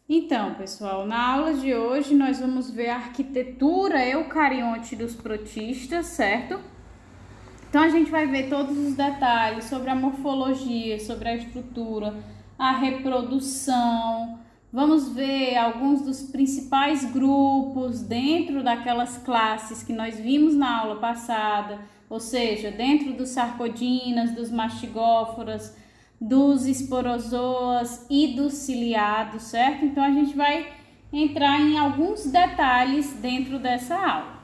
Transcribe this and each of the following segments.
Então, pessoal, na aula de hoje nós vamos ver a arquitetura eucarionte dos protistas, certo? Então a gente vai ver todos os detalhes sobre a morfologia, sobre a estrutura, a reprodução. Vamos ver alguns dos principais grupos dentro daquelas classes que nós vimos na aula passada, ou seja, dentro dos sarcodinas, dos mastigóforas, dos esporozoas e dos ciliados, certo? Então a gente vai entrar em alguns detalhes dentro dessa aula.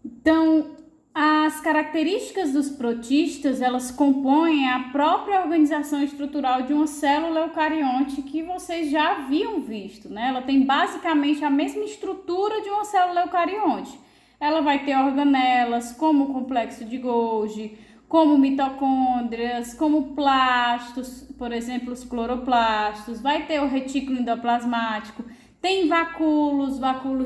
Então, as características dos protistas, elas compõem a própria organização estrutural de uma célula eucarionte que vocês já haviam visto, né? Ela tem basicamente a mesma estrutura de uma célula eucarionte. Ela vai ter organelas, como o complexo de Golgi, como mitocôndrias, como plastos, por exemplo, os cloroplastos, vai ter o retículo endoplasmático, tem vacúolos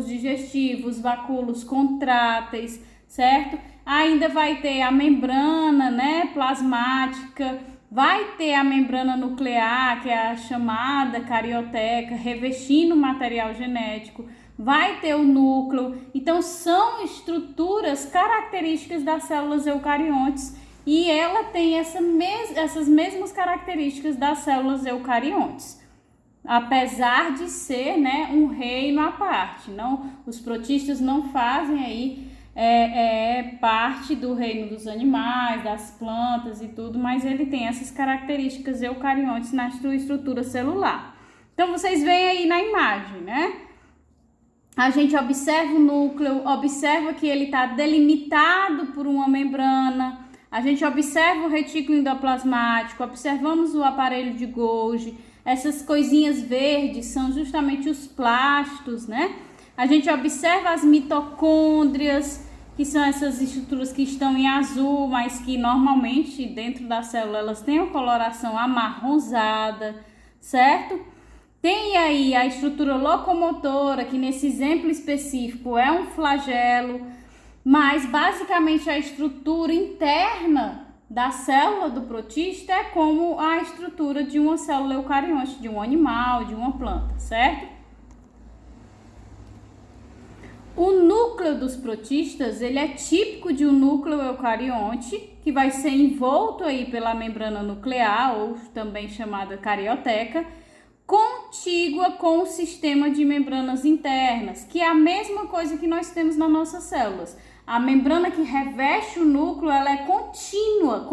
digestivos, vacúolos contráteis, certo? Ainda vai ter a membrana, né, plasmática, vai ter a membrana nuclear, que é a chamada carioteca, revestindo o material genético, vai ter o núcleo. Então, são estruturas características das células eucariontes e ela tem essas mesmas características das células eucariontes, apesar de ser, né, um reino à parte. Não, os protistas não fazem aí parte do reino dos animais, das plantas e tudo, mas ele tem essas características eucariontes na sua estrutura celular. Então vocês veem aí na imagem, né? A gente observa o núcleo, observa que ele está delimitado por uma membrana. A gente observa o retículo endoplasmático, observamos o aparelho de Golgi. Essas coisinhas verdes são justamente os plastos, né? A gente observa as mitocôndrias, que são essas estruturas que estão em azul, mas que normalmente dentro da célula elas têm uma coloração amarronzada, certo? Tem aí a estrutura locomotora, que nesse exemplo específico é um flagelo, mas basicamente a estrutura interna da célula do protista é como a estrutura de uma célula eucarionte, de um animal, de uma planta, certo? O núcleo dos protistas, ele é típico de um núcleo eucarionte, que vai ser envolto aí pela membrana nuclear, ou também chamada carioteca, contígua com o sistema de membranas internas, que é a mesma coisa que nós temos nas nossas células. A membrana que reveste o núcleo, ela é contígua,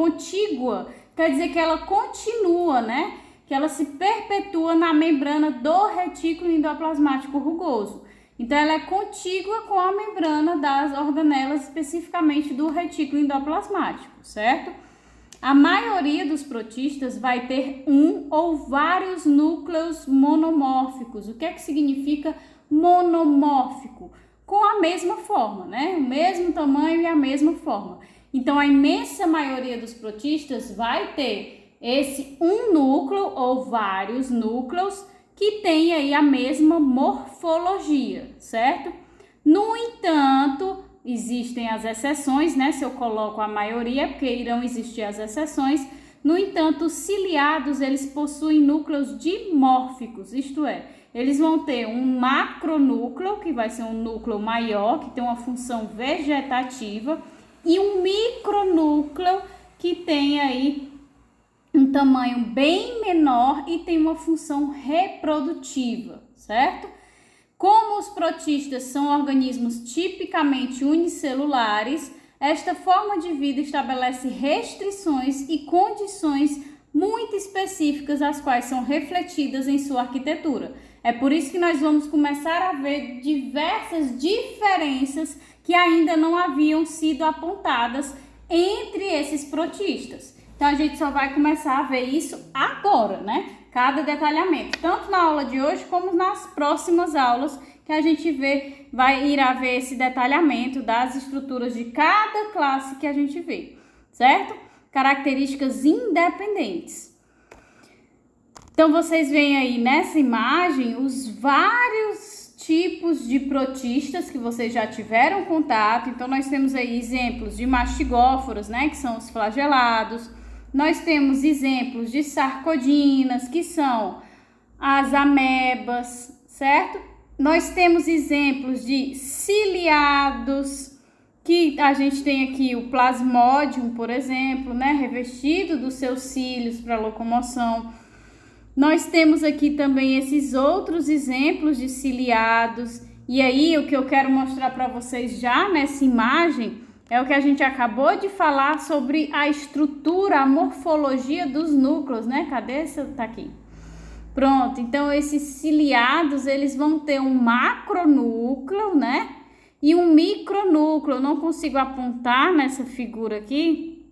quer dizer que ela continua, né? Que ela se perpetua na membrana do retículo endoplasmático rugoso. Então, ela é contígua com a membrana das organelas, especificamente do retículo endoplasmático, certo? A maioria dos protistas vai ter um ou vários núcleos monomórficos. O que é que significa monomórfico? Com a mesma forma, né? O mesmo tamanho e a mesma forma. Então, a imensa maioria dos protistas vai ter esse um núcleo ou vários núcleos que tem aí a mesma morfologia, certo? No entanto, existem as exceções, né? Se eu coloco a maioria, porque irão existir as exceções. No entanto, os ciliados, eles possuem núcleos dimórficos, isto é, eles vão ter um macronúcleo, que vai ser um núcleo maior, que tem uma função vegetativa, e um micronúcleo, que tem aí um tamanho bem menor e tem uma função reprodutiva, certo? Como os protistas são organismos tipicamente unicelulares, esta forma de vida estabelece restrições e condições muito específicas, as quais são refletidas em sua arquitetura. É por isso que nós vamos começar a ver diversas diferenças que ainda não haviam sido apontadas entre esses protistas. Então, a gente só vai começar a ver isso agora, né? Cada detalhamento, tanto na aula de hoje como nas próximas aulas, que a gente irá ver esse detalhamento das estruturas de cada classe que a gente vê, certo? Características independentes. Então, vocês veem aí nessa imagem os vários tipos de protistas que vocês já tiveram contato. Então, nós temos aí exemplos de mastigóforos, né? Que são os flagelados. nós temos exemplos de sarcodinas, que são as amebas, certo? Nós temos exemplos de ciliados, que a gente tem aqui o plasmodium, por exemplo, né, revestido dos seus cílios para locomoção. Nós temos aqui também esses outros exemplos de ciliados. E aí, o que eu quero mostrar para vocês já nessa imagem é o que a gente acabou de falar sobre a estrutura, a morfologia dos núcleos, né? Cadê esse? Tá aqui. Pronto, então esses ciliados, eles vão ter um macronúcleo, né? E um micronúcleo. Eu não consigo apontar nessa figura aqui,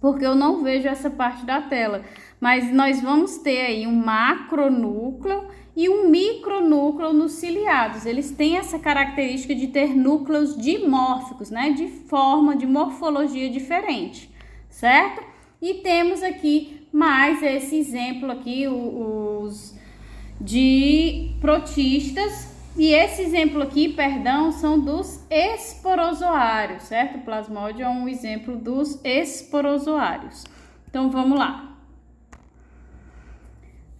porque eu não vejo essa parte da tela. Mas nós vamos ter aí um macronúcleo e um micronúcleo nos ciliados. Eles têm essa característica de ter núcleos dimórficos, né? De forma, de morfologia diferente, certo? E temos aqui mais esse exemplo aqui, os de protistas. E esse exemplo aqui, perdão, são dos esporozoários, certo? O plasmódio é um exemplo dos esporozoários. Então, vamos lá.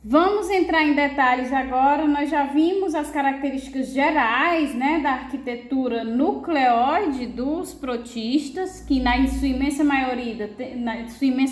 Vamos entrar em detalhes agora. Nós já vimos as características gerais, né, da arquitetura nucleoide dos protistas, que na sua imensa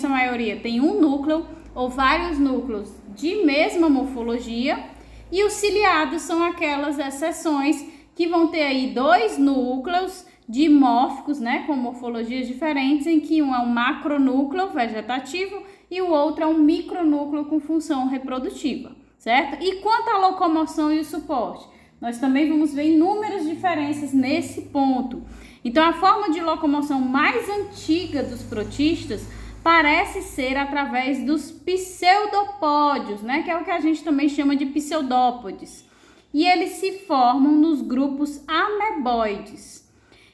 maioria tem um núcleo ou vários núcleos de mesma morfologia. E os ciliados são aquelas exceções que vão ter aí dois núcleos dimórficos, né, com morfologias diferentes, em que um é um macronúcleo vegetativo e o outro é um micronúcleo com função reprodutiva, certo? E quanto à locomoção e o suporte, nós também vamos ver inúmeras diferenças nesse ponto. Então, a forma de locomoção mais antiga dos protistas parece ser através dos pseudopódios, né? Que é o que a gente também chama de pseudópodes. E eles se formam nos grupos ameboides.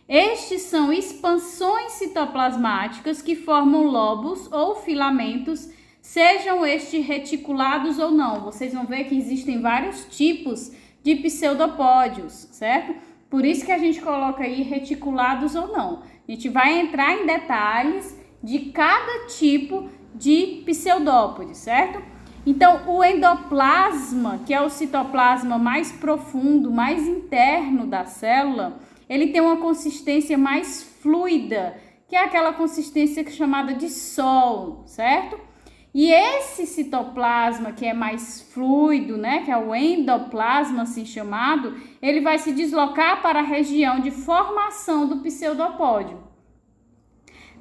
Estes são expansões citoplasmáticas que formam lobos ou filamentos, sejam estes reticulados ou não. Vocês vão ver que existem vários tipos de pseudopódios, certo? Por isso que a gente coloca aí reticulados ou não. A gente vai entrar em detalhes de cada tipo de pseudópode, certo? Então, o endoplasma, que é o citoplasma mais profundo, mais interno da célula, ele tem uma consistência mais fluida, que é aquela consistência chamada de sol, certo? E esse citoplasma, que é mais fluido, né, que é o endoplasma assim chamado, ele vai se deslocar para a região de formação do pseudopódio.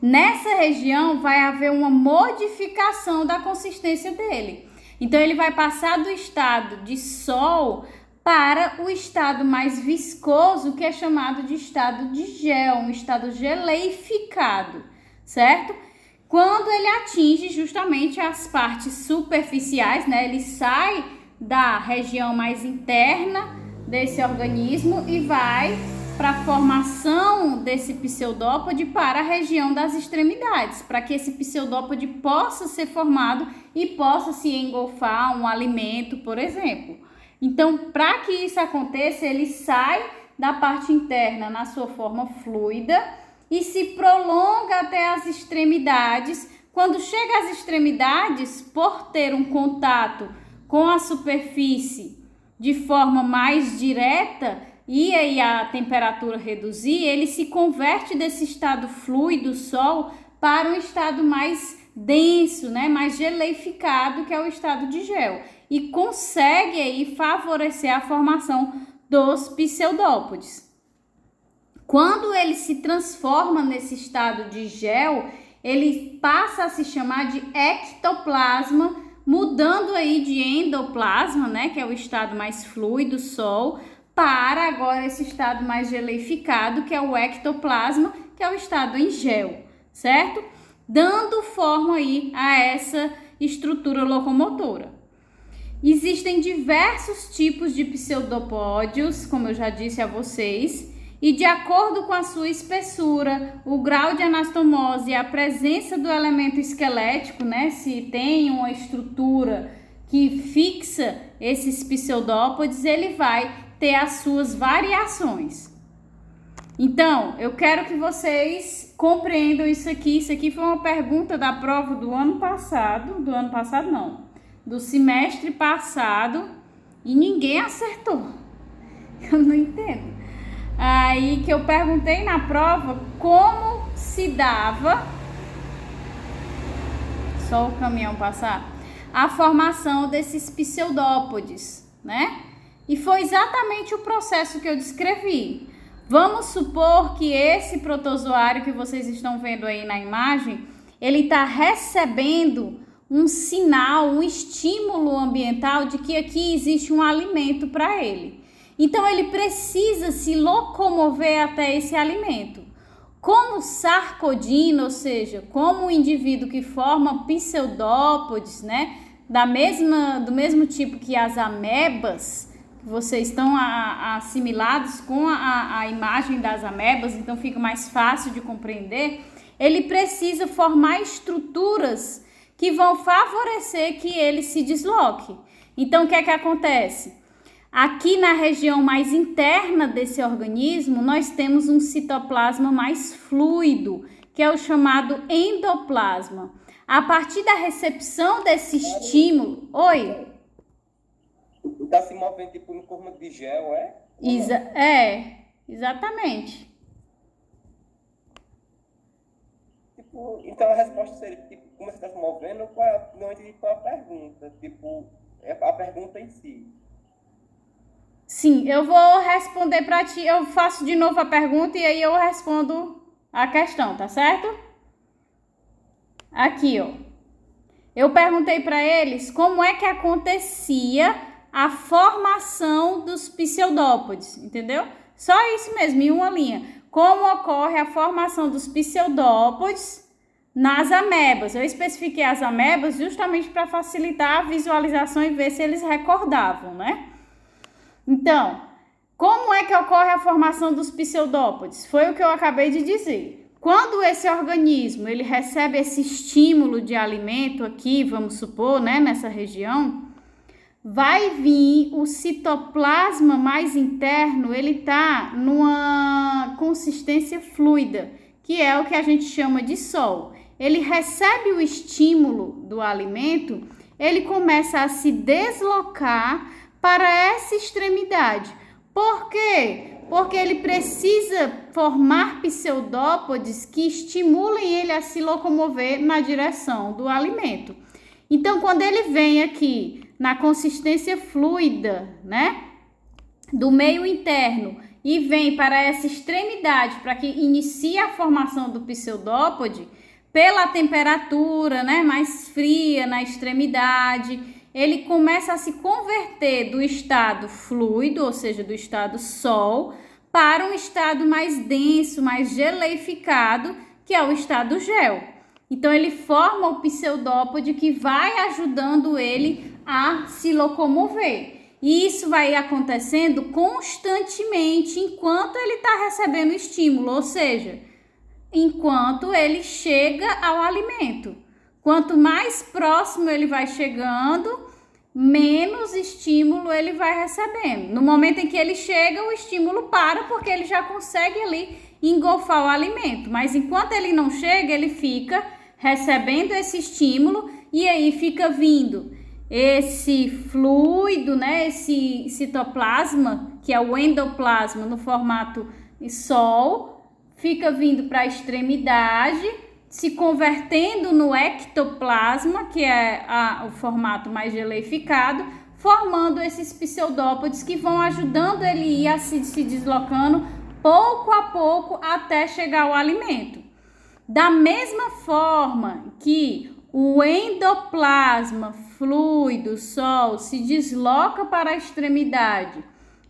Nessa região vai haver uma modificação da consistência dele. Então, ele vai passar do estado de sol para o estado mais viscoso, que é chamado de estado de gel, um estado geleificado, certo? Quando ele atinge justamente as partes superficiais, né? Ele sai da região mais interna desse organismo e vai para a formação desse pseudópode para a região das extremidades, para que esse pseudópode possa ser formado e possa se engolfar um alimento, por exemplo. Então, para que isso aconteça, ele sai da parte interna na sua forma fluida e se prolonga até as extremidades. Quando chega às extremidades, por ter um contato com a superfície de forma mais direta, e aí a temperatura reduzir, ele se converte desse estado fluido, sol, para um estado mais denso, né, mais geleificado, que é o estado de gel, e consegue aí favorecer a formação dos pseudópodes. Quando ele se transforma nesse estado de gel, ele passa a se chamar de ectoplasma, mudando aí de endoplasma, né, que é o estado mais fluido, sol, para agora esse estado mais geleificado, que é o ectoplasma, que é o estado em gel, certo? Dando forma aí a essa estrutura locomotora. Existem diversos tipos de pseudopódios, como eu já disse a vocês, e de acordo com a sua espessura, o grau de anastomose e a presença do elemento esquelético, né, se tem uma estrutura que fixa esses pseudópodes, ele vai ter as suas variações. Então, eu quero que vocês compreendam isso aqui. Isso aqui foi uma pergunta da prova do ano passado. Do ano passado, não. Do semestre passado. E ninguém acertou. Eu não entendo. Aí que eu perguntei na prova como se dava... Só o caminhão passar. A formação desses pseudópodes, né? E foi exatamente o processo que eu descrevi. Vamos supor que esse protozoário que vocês estão vendo aí na imagem, ele está recebendo um sinal, um estímulo ambiental de que aqui existe um alimento para ele. Então, ele precisa se locomover até esse alimento. Como sarcodina, ou seja, como o indivíduo que forma pseudópodes, né, do mesmo tipo que as amebas, vocês estão assimilados com a imagem das amebas, então fica mais fácil de compreender. Ele precisa formar estruturas que vão favorecer que ele se desloque. Então, o que é que acontece? Aqui na região mais interna desse organismo, nós temos um citoplasma mais fluido, que é o chamado endoplasma. A partir da recepção desse estímulo... Oi? Está se movendo tipo em forma de gel, Exatamente. Tipo, então a resposta seria, tipo, como você está se movendo, não entendi qual a pergunta. Tipo, é a pergunta em si. Sim, eu vou responder para ti. Eu faço de novo a pergunta e aí eu respondo a questão, tá certo? Aqui, ó. Eu perguntei para eles como é que acontecia a formação dos pseudópodes, entendeu? Só isso mesmo, em uma linha. Como ocorre a formação dos pseudópodes nas amebas. Eu especifiquei as amebas justamente para facilitar a visualização e ver se eles recordavam, né? Então, como é que ocorre a formação dos pseudópodes? Foi o que eu acabei de dizer. Quando esse organismo ele recebe esse estímulo de alimento aqui, vamos supor, né, nessa região, vai vir o citoplasma mais interno, ele tá numa consistência fluida, que é o que a gente chama de sol. Ele recebe o estímulo do alimento, ele começa a se deslocar para essa extremidade. Por quê? Porque ele precisa formar pseudópodes que estimulem ele a se locomover na direção do alimento. Então, quando ele vem aqui na consistência fluida, né, do meio interno e vem para essa extremidade para que inicie a formação do pseudópode, pela temperatura, né, mais fria na extremidade, ele começa a se converter do estado fluido, ou seja, do estado sol, para um estado mais denso, mais geleificado, que é o estado gel. Então, ele forma o pseudópode que vai ajudando ele a se locomover. E isso vai acontecendo constantemente enquanto ele está recebendo estímulo, ou seja, enquanto ele chega ao alimento. Quanto mais próximo ele vai chegando, menos estímulo ele vai recebendo. No momento em que ele chega, o estímulo para, porque ele já consegue ali engolfar o alimento. Mas enquanto ele não chega, ele fica recebendo esse estímulo e aí fica vindo esse fluido, né? Esse citoplasma, que é o endoplasma no formato sol, fica vindo para a extremidade, se convertendo no ectoplasma, que é o formato mais geleificado, formando esses pseudópodes que vão ajudando ele a se deslocando pouco a pouco até chegar ao alimento. Da mesma forma que o endoplasma fluido, sol, se desloca para a extremidade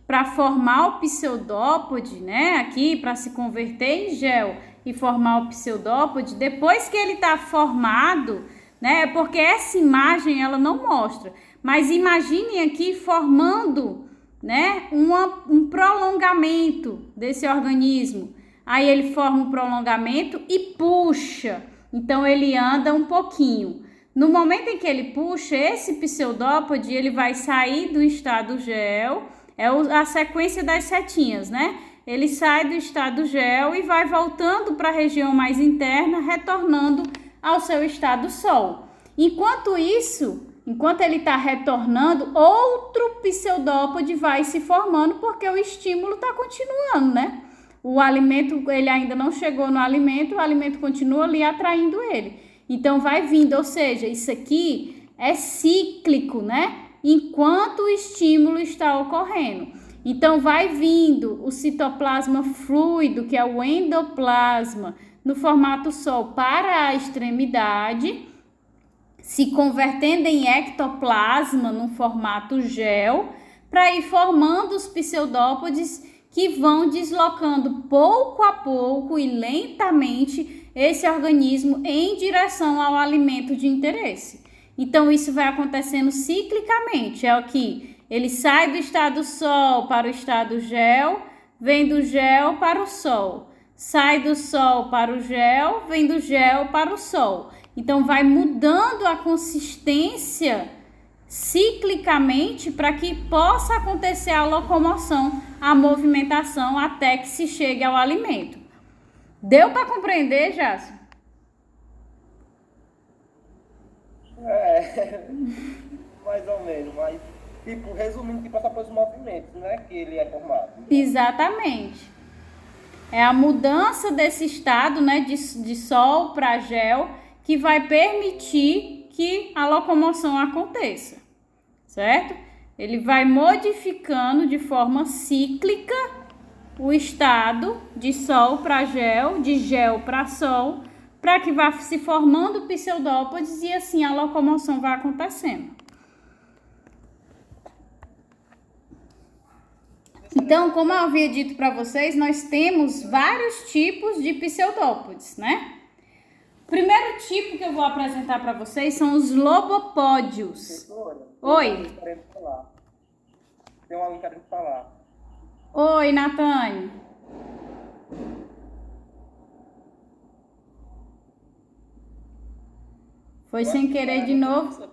para formar o pseudópode, né, aqui para se converter em gel e formar o pseudópode, depois que ele está formado, né, porque essa imagem ela não mostra, mas imaginem aqui formando, né, um prolongamento desse organismo. Aí ele forma um prolongamento e puxa, então ele anda um pouquinho. No momento em que ele puxa, esse pseudópode ele vai sair do estado gel, é a sequência das setinhas, né? ele sai do estado gel e vai voltando para a região mais interna, retornando ao seu estado sol. Enquanto isso, enquanto ele está retornando, outro pseudópode vai se formando porque o estímulo está continuando, né? O alimento, ele ainda não chegou no alimento, o alimento continua ali atraindo ele. Então, vai vindo, ou seja, isso aqui é cíclico, né? Enquanto o estímulo está ocorrendo. Então, vai vindo o citoplasma fluido, que é o endoplasma, no formato sol para a extremidade, se convertendo em ectoplasma no formato gel, para ir formando os pseudópodes que vão deslocando pouco a pouco e lentamente esse organismo em direção ao alimento de interesse. Então, isso vai acontecendo ciclicamente, é o que ele sai do estado sol para o estado gel, vem do gel para o sol, sai do sol para o gel, vem do gel para o sol. Então, vai mudando a consistência ciclicamente para que possa acontecer a locomoção, a movimentação até que se chegue ao alimento. Deu para compreender, Jássio? Mais ou menos, mas tipo, resumindo, tipo, só os movimentos, né, que ele é formado. Exatamente. É a mudança desse estado, né, de sol para gel que vai permitir que a locomoção aconteça, certo? Ele vai modificando de forma cíclica o estado de sol para gel, de gel para sol, para que vá se formando pseudópodes e assim a locomoção vai acontecendo. Então, como eu havia dito para vocês, nós temos vários tipos de pseudópodes, né? O primeiro tipo que eu vou apresentar para vocês são os lobopódios. Professora, Oi. Tem um aluno querendo falar. Oi, Natane. Foi sem querer de novo? Deixa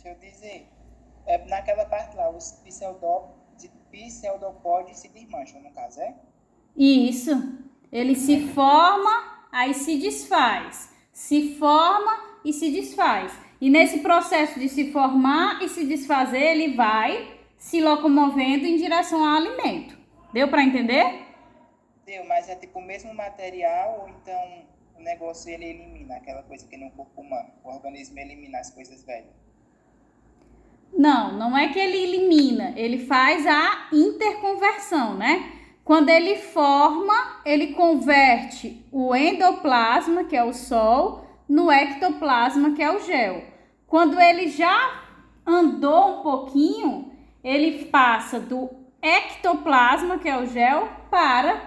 eu dizer, naquela parte lá, os pseudopódios se desmancham, no caso, é? Isso. Ele se forma, aí se desfaz. Se forma e se desfaz. E nesse processo de se formar e se desfazer, ele vai se locomovendo em direção ao alimento. Deu para entender? Deu, mas é tipo o mesmo material ou então o negócio ele elimina aquela coisa que no corpo humano, o organismo elimina as coisas velhas? Não, não é que ele elimina, ele faz a interconversão, né? Quando ele forma, ele converte o endoplasma, que é o sol, no ectoplasma, que é o gel. Quando ele já andou um pouquinho, ele passa do ectoplasma, que é o gel, para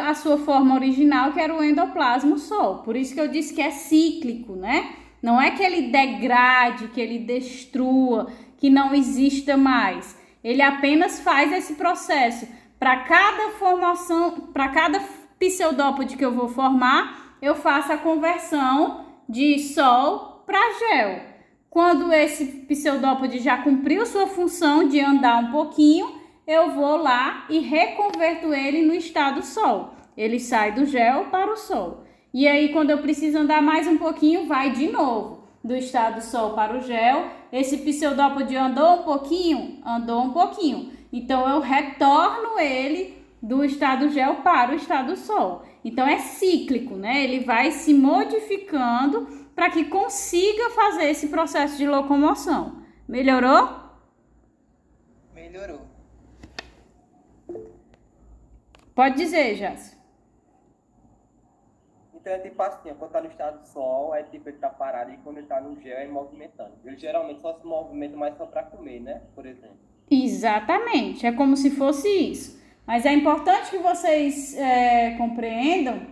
a sua forma original, que era o endoplasma, o sol. Por isso que eu disse que é cíclico, né? Não é que ele degrade, que ele destrua, que não exista mais. Ele apenas faz esse processo. Para cada formação, para cada pseudópode que eu vou formar, eu faço a conversão de sol para gel. Quando esse pseudópode já cumpriu sua função de andar um pouquinho, eu vou lá e reconverto ele no estado sol. Ele sai do gel para o sol. E aí, quando eu preciso andar mais um pouquinho, vai de novo do estado sol para o gel. Esse pseudópode andou um pouquinho? Andou um pouquinho. Então, eu retorno ele do estado gel para o estado sol. Então, é cíclico, né? Ele vai se modificando para que consiga fazer esse processo de locomoção. Melhorou? Melhorou. Pode dizer, Jássio. Então é tipo assim, quando tá no estado do sol, é tipo ele tá parado e quando ele tá no gel é movimentando. Ele geralmente só se movimenta mais só para comer, né? Por exemplo. Exatamente, é como se fosse isso. Mas é importante que vocês compreendam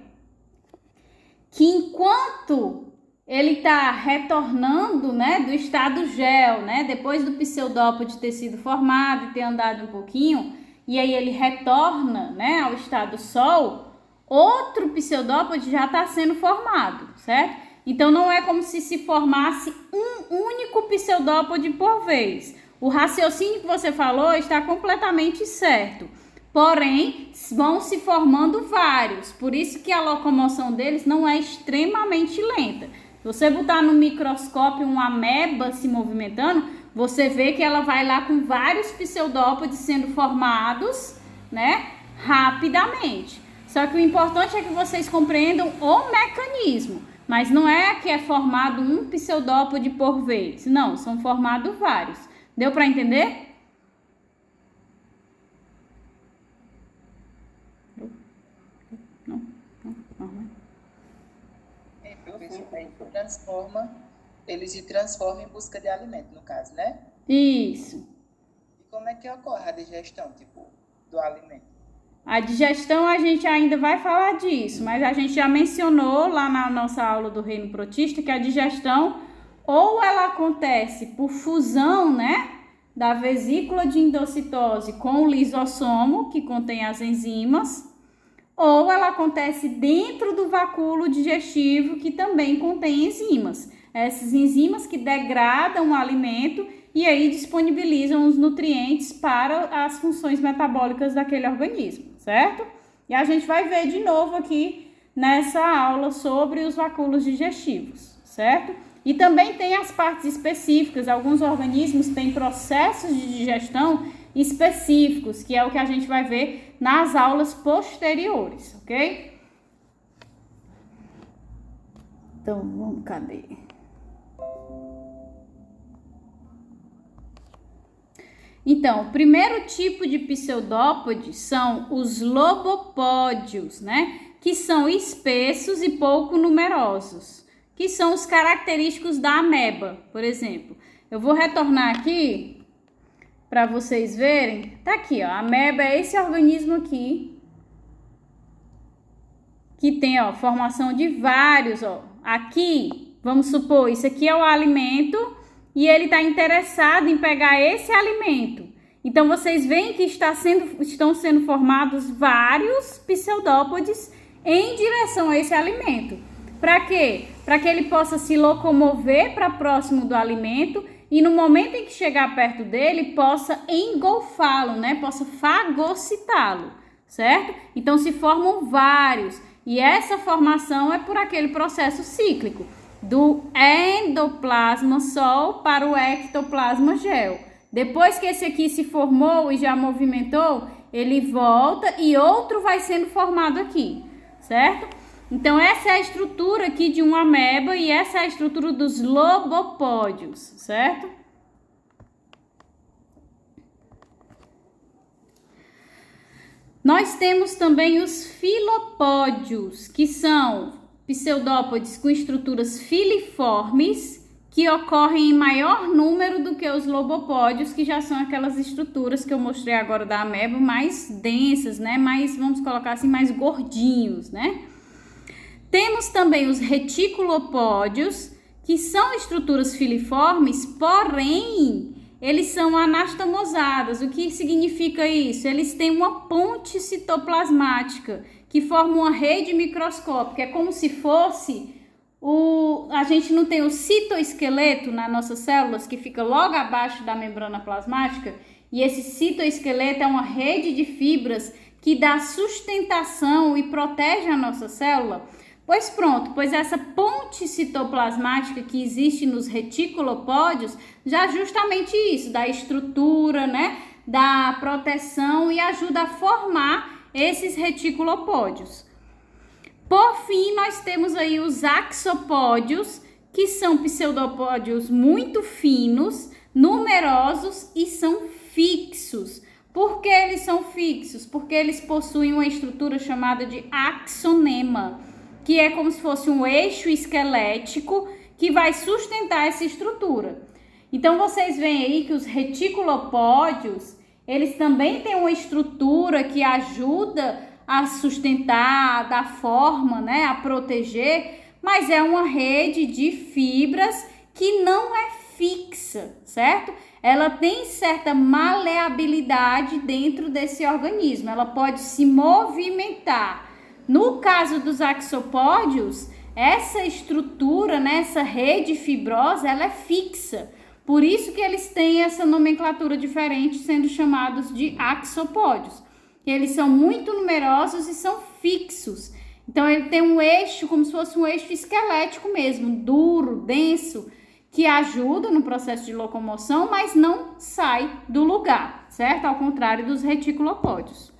que enquanto ele está retornando, né, do estado gel, né, depois do pseudópode ter sido formado e ter andado um pouquinho, e aí ele retorna, né, ao estado sol, outro pseudópode já está sendo formado, certo? Então não é como se formasse um único pseudópode por vez. O raciocínio que você falou está completamente certo. Porém, vão se formando vários. Por isso que a locomoção deles não é extremamente lenta. Se você botar no microscópio uma ameba se movimentando, você vê que ela vai lá com vários pseudópodes sendo formados, né, rapidamente. Só que o importante é que vocês compreendam o mecanismo. Mas não é que é formado um pseudópode por vez. Não, são formados vários. Deu para entender? Ele se transforma em busca de alimento, no caso, né? Isso. E como é que ocorre a digestão, tipo, do alimento? A digestão a gente ainda vai falar disso, mas a gente já mencionou lá na nossa aula do reino protista que a digestão ou ela acontece por fusão, né, da vesícula de endocitose com o lisossomo, que contém as enzimas, ou ela acontece dentro do vacúolo digestivo, que também contém enzimas. Essas enzimas que degradam o alimento e aí disponibilizam os nutrientes para as funções metabólicas daquele organismo, certo? E a gente vai ver de novo aqui nessa aula sobre os vacúolos digestivos, certo? E também tem as partes específicas. Alguns organismos têm processos de digestão específicos, que é o que a gente vai ver nas aulas posteriores, ok? Então, vamos, cadê? Então, o primeiro tipo de pseudópode são os lobopódios, né? Que são espessos e pouco numerosos, que são os característicos da ameba, por exemplo. Eu vou retornar aqui para vocês verem. Tá aqui, ó, a ameba é esse organismo aqui, que tem, ó, formação de vários, ó. Aqui, vamos supor, isso aqui é o alimento e ele está interessado em pegar esse alimento. Então, vocês veem que estão sendo formados vários pseudópodes em direção a esse alimento. Para quê? Para que ele possa se locomover para próximo do alimento e no momento em que chegar perto dele, possa engolfá-lo, né? Possa fagocitá-lo, certo? Então, se formam vários. E essa formação é por aquele processo cíclico do endoplasma sol para o ectoplasma gel. Depois que esse aqui se formou e já movimentou, ele volta e outro vai sendo formado aqui, certo? Então, essa é a estrutura aqui de uma ameba e essa é a estrutura dos lobopódios, certo? Nós temos também os filopódios, que são pseudópodes com estruturas filiformes, que ocorrem em maior número do que os lobopódios, que já são aquelas estruturas que eu mostrei agora da ameba, mais densas, né? Mais, vamos colocar assim, mais gordinhos, né? Temos também os reticulopódios, que são estruturas filiformes, porém, eles são anastomosadas. O que significa isso? Eles têm uma ponte citoplasmática, que forma uma rede microscópica. É como se fosse a gente não tem o citoesqueleto nas nossas células, que fica logo abaixo da membrana plasmática, e esse citoesqueleto é uma rede de fibras que dá sustentação e protege a nossa célula. Pois pronto, pois essa ponte citoplasmática que existe nos reticulopódios já justamente isso, da estrutura, né, da proteção e ajuda a formar esses reticulopódios. Por fim, nós temos aí os axopódios, que são pseudopódios muito finos, numerosos e são fixos. Por que eles são fixos? Porque eles possuem uma estrutura chamada de axonema, que é como se fosse um eixo esquelético que vai sustentar essa estrutura. Então, vocês veem aí que os reticulopódios, eles também têm uma estrutura que ajuda a sustentar, a dar forma, né, a proteger, mas é uma rede de fibras que não é fixa, certo? Ela tem certa maleabilidade dentro desse organismo, ela pode se movimentar. No caso dos axopódios, essa estrutura, né, essa rede fibrosa, ela é fixa. Por isso que eles têm essa nomenclatura diferente, sendo chamados de axopódios. Eles são muito numerosos e são fixos. Então, ele tem um eixo, como se fosse um eixo esquelético mesmo, duro, denso, que ajuda no processo de locomoção, mas não sai do lugar, certo? Ao contrário dos reticulopódios.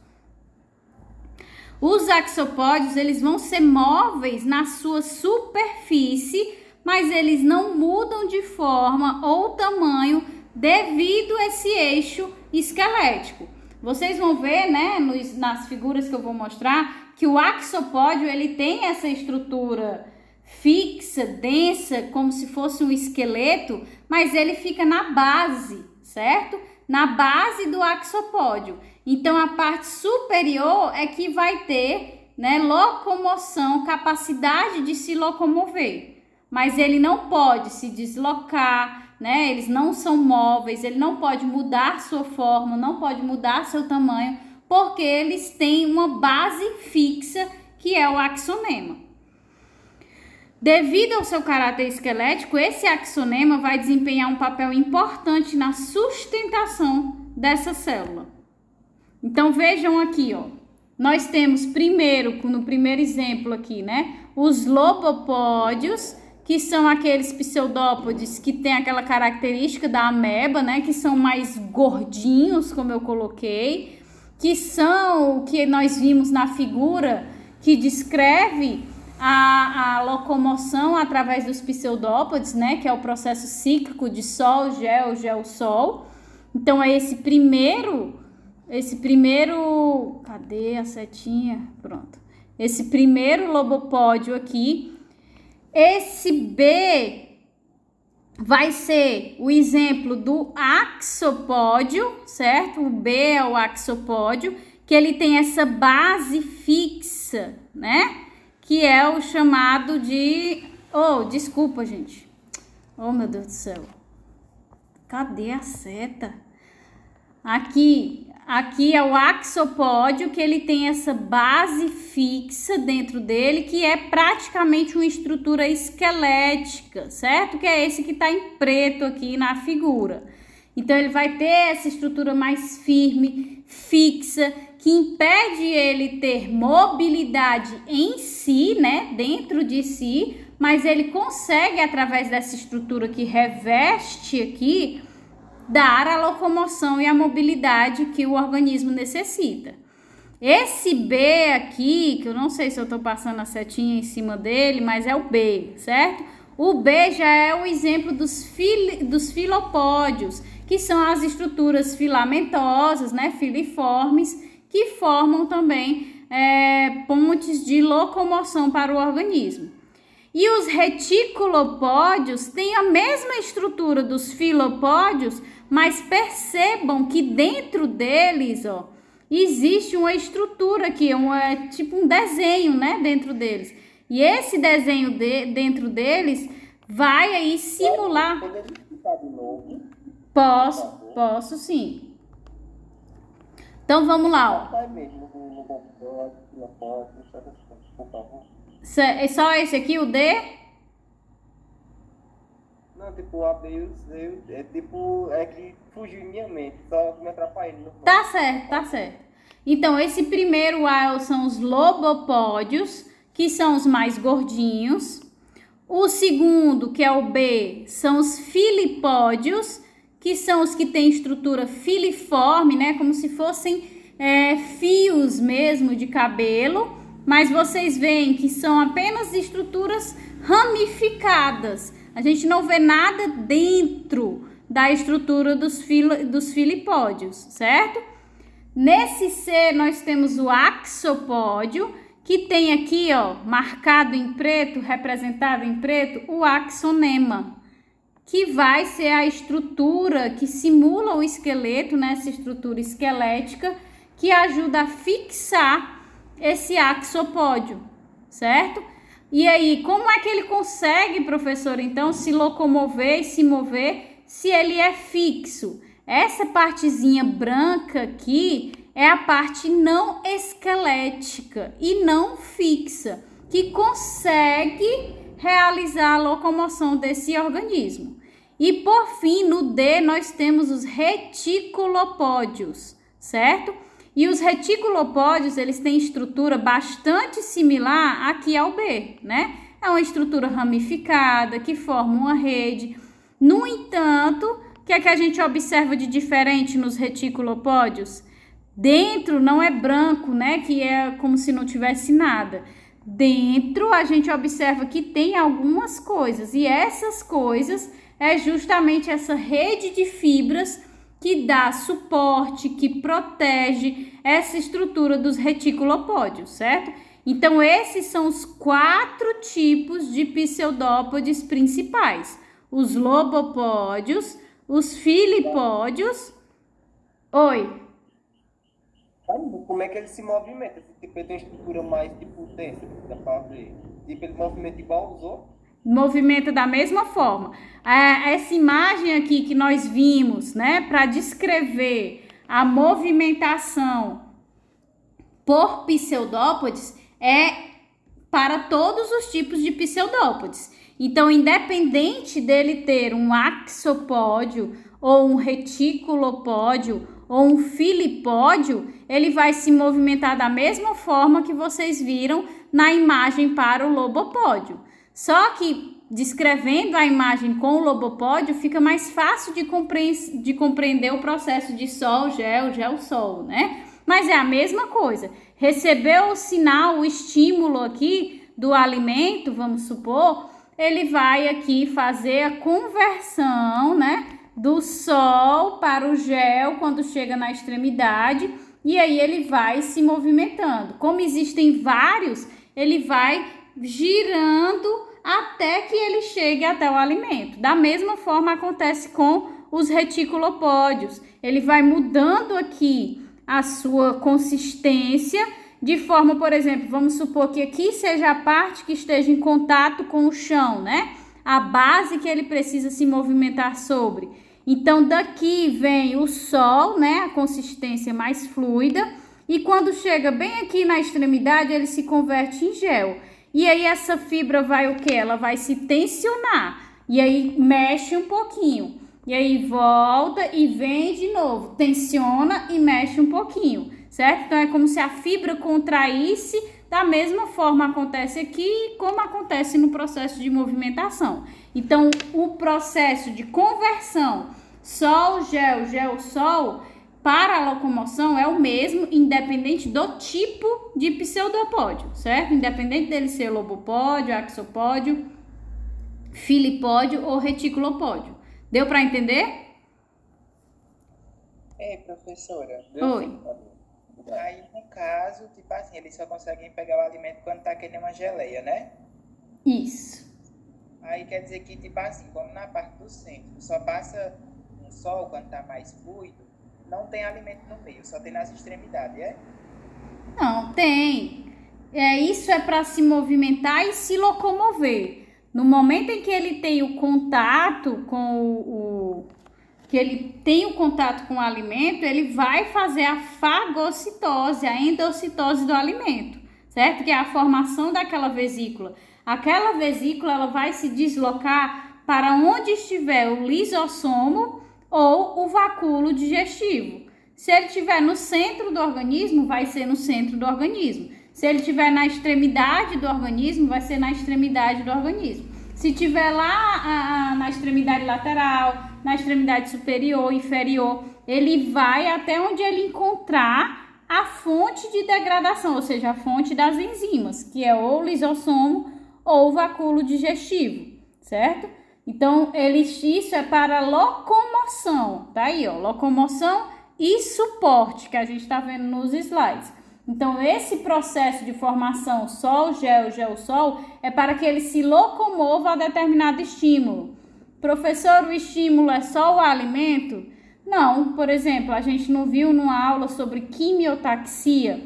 Os axopódios, eles vão ser móveis na sua superfície, mas eles não mudam de forma ou tamanho devido a esse eixo esquelético. Vocês vão ver, né, nas figuras que eu vou mostrar, que o axopódio, ele tem essa estrutura fixa, densa, como se fosse um esqueleto, mas ele fica na base, certo? Na base do axopódio. Então, a parte superior é que vai ter, né, locomoção, capacidade de se locomover. Mas ele não pode se deslocar, né? Eles não são móveis, ele não pode mudar sua forma, não pode mudar seu tamanho, porque eles têm uma base fixa, que é o axonema. Devido ao seu caráter esquelético, esse axonema vai desempenhar um papel importante na sustentação dessa célula. Então, vejam aqui, ó. Nós temos primeiro, no primeiro exemplo aqui, né, os lobopódios, que são aqueles pseudópodes que têm aquela característica da ameba, né, que são mais gordinhos, como eu coloquei, que são o que nós vimos na figura que descreve a locomoção através dos pseudópodes, né, que é o processo cíclico de sol, gel, gel, sol. Então, é esse primeiro, cadê a setinha? Pronto. Esse primeiro lobopódio aqui. Esse B vai ser o exemplo do axopódio, certo? O B é o axopódio, que ele tem essa base fixa, né? Que é o chamado de... Oh, desculpa, gente. Oh, meu Deus do céu. Cadê a seta? Aqui é o axopódio, que ele tem essa base fixa dentro dele, que é praticamente uma estrutura esquelética, certo? Que é esse que está em preto aqui na figura. Então, ele vai ter essa estrutura mais firme, fixa, que impede ele ter mobilidade em si, né? Dentro de si, mas ele consegue, através dessa estrutura que reveste aqui, dar a locomoção e a mobilidade que o organismo necessita. Esse B aqui, que eu não sei se eu estou passando a setinha em cima dele, mas é o B, certo? O B já é o exemplo dos filopódios, que são as estruturas filamentosas, né, filiformes, que formam também pontes de locomoção para o organismo. E os reticulopódios têm a mesma estrutura dos filopódios, mas percebam que dentro deles, ó, existe uma estrutura aqui, tipo um desenho, né, dentro deles. E esse desenho dentro deles vai aí simular... Poderia explicar de novo? Posso sim. Então vamos lá, ó. Vai mesmo, no computador, por favor. É só esse aqui, o D? Não, tipo, a B é que fugiu em minha mente, só me atrapalhei. Tá certo. Então, esse primeiro A são os lobopódios, que são os mais gordinhos. O segundo, que é o B, são os filipódios, que são os que têm estrutura filiforme, né? Como se fossem fios mesmo de cabelo. Mas vocês veem que são apenas estruturas ramificadas. A gente não vê nada dentro da estrutura dos filipódios, certo? Nesse C, nós temos o axopódio, que tem aqui, ó, marcado em preto, representado em preto, o axonema, que vai ser a estrutura que simula o esqueleto, né? Essa estrutura esquelética, que ajuda a fixar esse axopódio, certo? E aí, como é que ele consegue, professor, então, se locomover e se mover se ele é fixo? Essa partezinha branca aqui é a parte não esquelética e não fixa, que consegue realizar a locomoção desse organismo. E por fim, no D, nós temos os reticulopódios, certo? E os reticulopódios, eles têm estrutura bastante similar aqui ao B, né? É uma estrutura ramificada que forma uma rede. No entanto, o que é que a gente observa de diferente nos reticulopódios? Dentro não é branco, né? Que é como se não tivesse nada. Dentro a gente observa que tem algumas coisas, e essas coisas é justamente essa rede de fibras que dá suporte, que protege essa estrutura dos reticulopódios, certo? Então, esses são os 4 tipos de pseudópodes principais: os lobopódios, os filipódios. Oi. Como é que ele se movimenta? Tipo, ele tem estrutura mais tipo densa, dá pra ver. Tipo, ele movimenta igual os outros? Movimenta da mesma forma. Essa imagem aqui que nós vimos, né, para descrever a movimentação por pseudópodes é para todos os tipos de pseudópodes. Então, independente dele ter um axopódio ou um reticulopódio ou um filipódio, ele vai se movimentar da mesma forma que vocês viram na imagem para o lobopódio. Só que descrevendo a imagem com o lobopódio fica mais fácil de compreender o processo de sol, gel, gel, sol, né? Mas é a mesma coisa. Recebeu o sinal, o estímulo aqui do alimento, vamos supor, ele vai aqui fazer a conversão, né, do sol para o gel quando chega na extremidade, e aí ele vai se movimentando. Como existem vários, ele vai girando até que ele chegue até o alimento. Da mesma forma acontece com os reticulopódios. Ele vai mudando aqui a sua consistência, de forma, por exemplo, vamos supor que aqui seja a parte que esteja em contato com o chão, né? A base que ele precisa se movimentar sobre. Então, daqui vem o sol, né? A consistência mais fluida. E quando chega bem aqui na extremidade, ele se converte em gel. E aí, essa fibra vai o quê? Ela vai se tensionar. E aí, mexe um pouquinho. E aí, volta e vem de novo. Tensiona e mexe um pouquinho, certo? Então, é como se a fibra contraísse. Da mesma forma acontece aqui, como acontece no processo de movimentação. Então, o processo de conversão sol, gel, gel, sol para a locomoção é o mesmo, independente do tipo de pseudopódio, certo? Independente dele ser lobopódio, axopódio, filipódio ou reticulopódio. Deu para entender? Professora. Oi. Aí, no caso, tipo assim, eles só conseguem pegar o alimento quando tá querendo uma geleia, né? Isso. Aí quer dizer que, tipo assim, como na parte do centro, só passa um sol quando tá mais fluido, não tem alimento no meio, só tem nas extremidades, é? Não, tem. Isso é para se movimentar e se locomover. No momento em que ele tem o contato com o alimento, ele vai fazer a fagocitose, a endocitose do alimento, certo? Que é a formação daquela vesícula. Aquela vesícula, ela vai se deslocar para onde estiver o lisossomo ou o vacúolo digestivo. Se ele estiver no centro do organismo, vai ser no centro do organismo. Se ele estiver na extremidade do organismo, vai ser na extremidade do organismo. Se estiver lá na extremidade lateral, na extremidade superior, inferior, ele vai até onde ele encontrar a fonte de degradação, ou seja, a fonte das enzimas, que é ou o lisossomo ou o vacúolo digestivo, certo? Então, isso é para locomoção, tá aí, ó, locomoção e suporte, que a gente está vendo nos slides. Então, esse processo de formação sol, gel, gel, sol, é para que ele se locomova a determinado estímulo. Professor, o estímulo é só o alimento? Não, por exemplo, a gente não viu numa aula sobre quimiotaxia,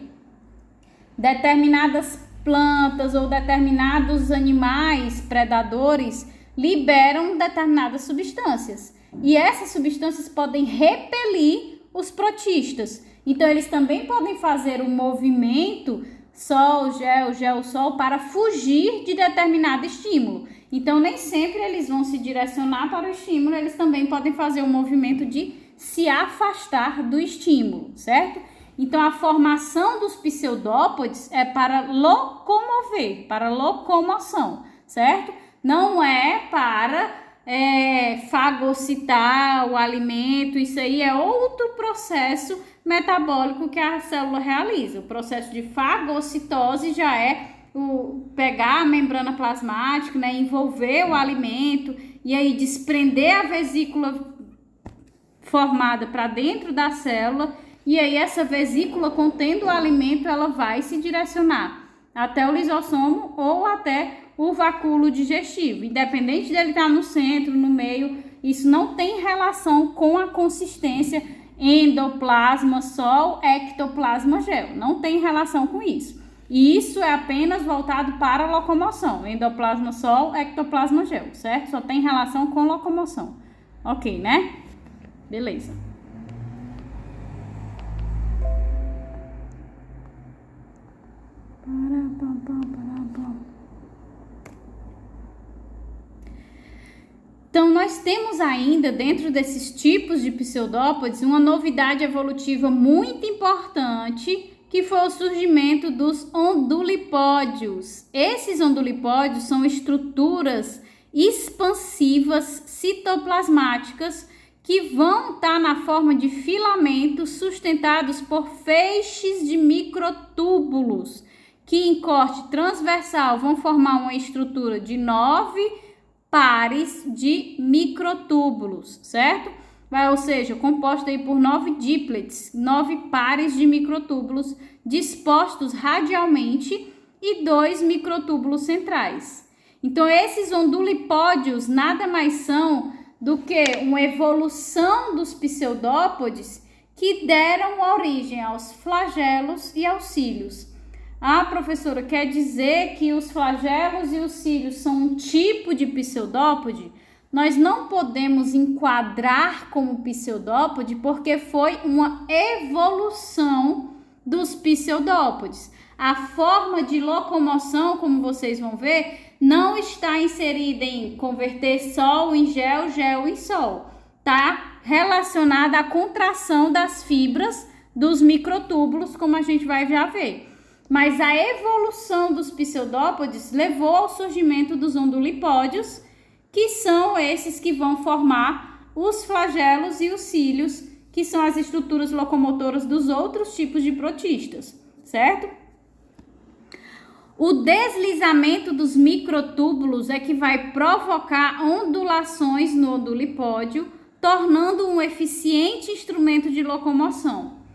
determinadas plantas ou determinados animais predadores liberam determinadas substâncias. E essas substâncias podem repelir os protistas. Então, eles também podem fazer o movimento sol, gel, sol, para fugir de determinado estímulo. Então, nem sempre eles vão se direcionar para o estímulo, eles também podem fazer o movimento de se afastar do estímulo, certo? Então, a formação dos pseudópodes é para locomover, para locomoção, certo? Não é para fagocitar o alimento, isso aí é outro processo metabólico que a célula realiza. O processo de fagocitose já é pegar a membrana plasmática, né, envolver o alimento e aí desprender a vesícula formada para dentro da célula, e aí essa vesícula contendo o alimento, ela vai se direcionar até o lisossomo ou até o vacúolo digestivo. Independente dele estar no centro, no meio, isso não tem relação com a consistência endoplasma sol, ectoplasma gel. Não tem relação com isso. E isso é apenas voltado para a locomoção. Endoplasma sol, ectoplasma gel, certo? Só tem relação com locomoção. Ok, né? Beleza. Então, nós temos ainda, dentro desses tipos de pseudópodes, uma novidade evolutiva muito importante, que foi o surgimento dos ondulipódios. Esses ondulipódios são estruturas expansivas citoplasmáticas que vão estar na forma de filamentos sustentados por feixes de microtúbulos, que em corte transversal vão formar uma estrutura de 9 pares de microtúbulos, certo? Ou seja, composto aí por 9 dípletes, 9 pares de microtúbulos dispostos radialmente e 2 microtúbulos centrais. Então, esses ondulipódios nada mais são do que uma evolução dos pseudópodes que deram origem aos flagelos e aos cílios. Ah, professora, quer dizer que os flagelos e os cílios são um tipo de pseudópode? Nós não podemos enquadrar como pseudópode porque foi uma evolução dos pseudópodes. A forma de locomoção, como vocês vão ver, não está inserida em converter sol em gel, gel em sol. Está relacionada à contração das fibras dos microtúbulos, como a gente vai já ver. Mas a evolução dos pseudópodes levou ao surgimento dos ondulipódios, que são esses que vão formar os flagelos e os cílios, que são as estruturas locomotoras dos outros tipos de protistas, certo? O deslizamento dos microtúbulos é que vai provocar ondulações no ondulipódio, tornando um eficiente instrumento de locomoção.